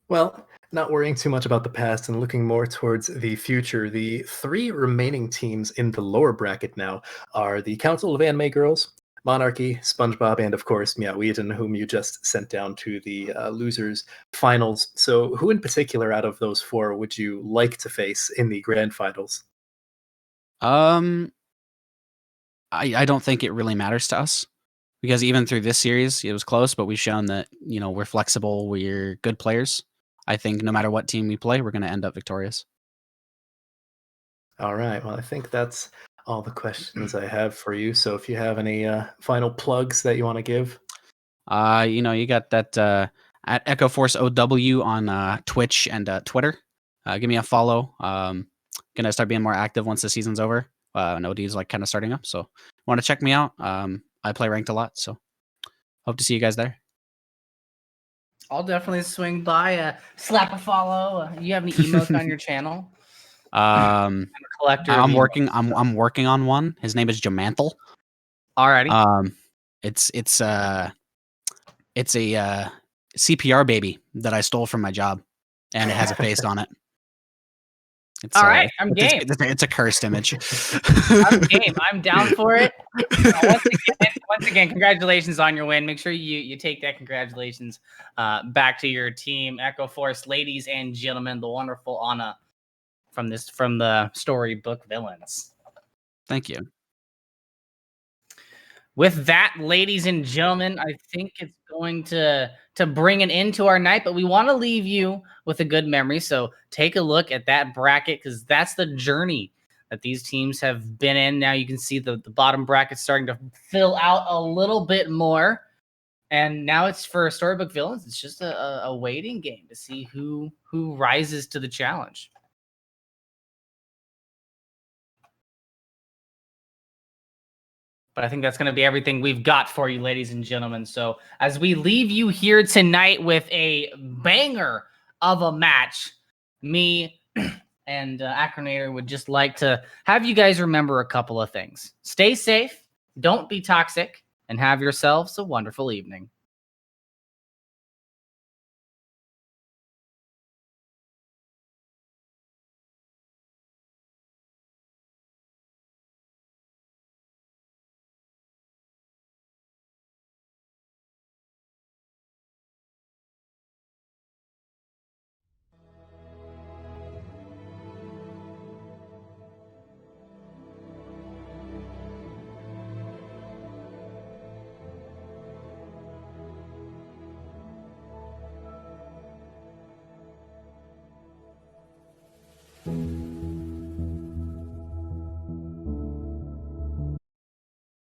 Well, not worrying too much about the past and looking more towards the future, the 3 remaining teams in the lower bracket now are the Council of Anime Girls, Monarchy, SpongeBob, and of course Meow Wegion, whom you just sent down to the losers finals. So, who in particular out of those 4 would you like to face in the grand finals?
I don't think it really matters to us because even through this series, it was close, but we've shown that we're flexible, we're good players. I think no matter what team we play, we're going to end up victorious.
All right. Well, I think that's all the questions I have for you. So, if you have any final plugs that you want to give.
You got that at Echo Force OW on Twitch and Twitter. Give me a follow. Gonna start being more active once the season's over. And OD's like kind of starting up, so want to check me out. I play ranked a lot, so hope to see you guys there.
I'll definitely swing by. Slap a follow. You have any emotes on your channel?
I'm
Collector.
I'm working. I'm working on one. His name is Jamantle.
Alrighty.
It's a CPR baby that I stole from my job, and it has a face on it. It's,
all right, I'm game.
It's a cursed image.
I'm game. I'm down for it. Once again, congratulations on your win. Make sure you take that congratulations back to your team, Echo Force, ladies and gentlemen, the wonderful Anna from the Storybook villains.
Thank you.
with that, ladies and gentlemen, I think it's going to bring an end to our night, but we want to leave you with a good memory. So take a look at that bracket, because that's the journey that these teams have been in. Now you can see the bottom bracket starting to fill out a little bit more. And now it's for Storybook Villains. It's just a waiting game to see who rises to the challenge. But I think that's going to be everything we've got for you, ladies and gentlemen. So as we leave you here tonight with a banger of a match, me and Acronator would just like to have you guys remember a couple of things. Stay safe, don't be toxic, and have yourselves a wonderful evening.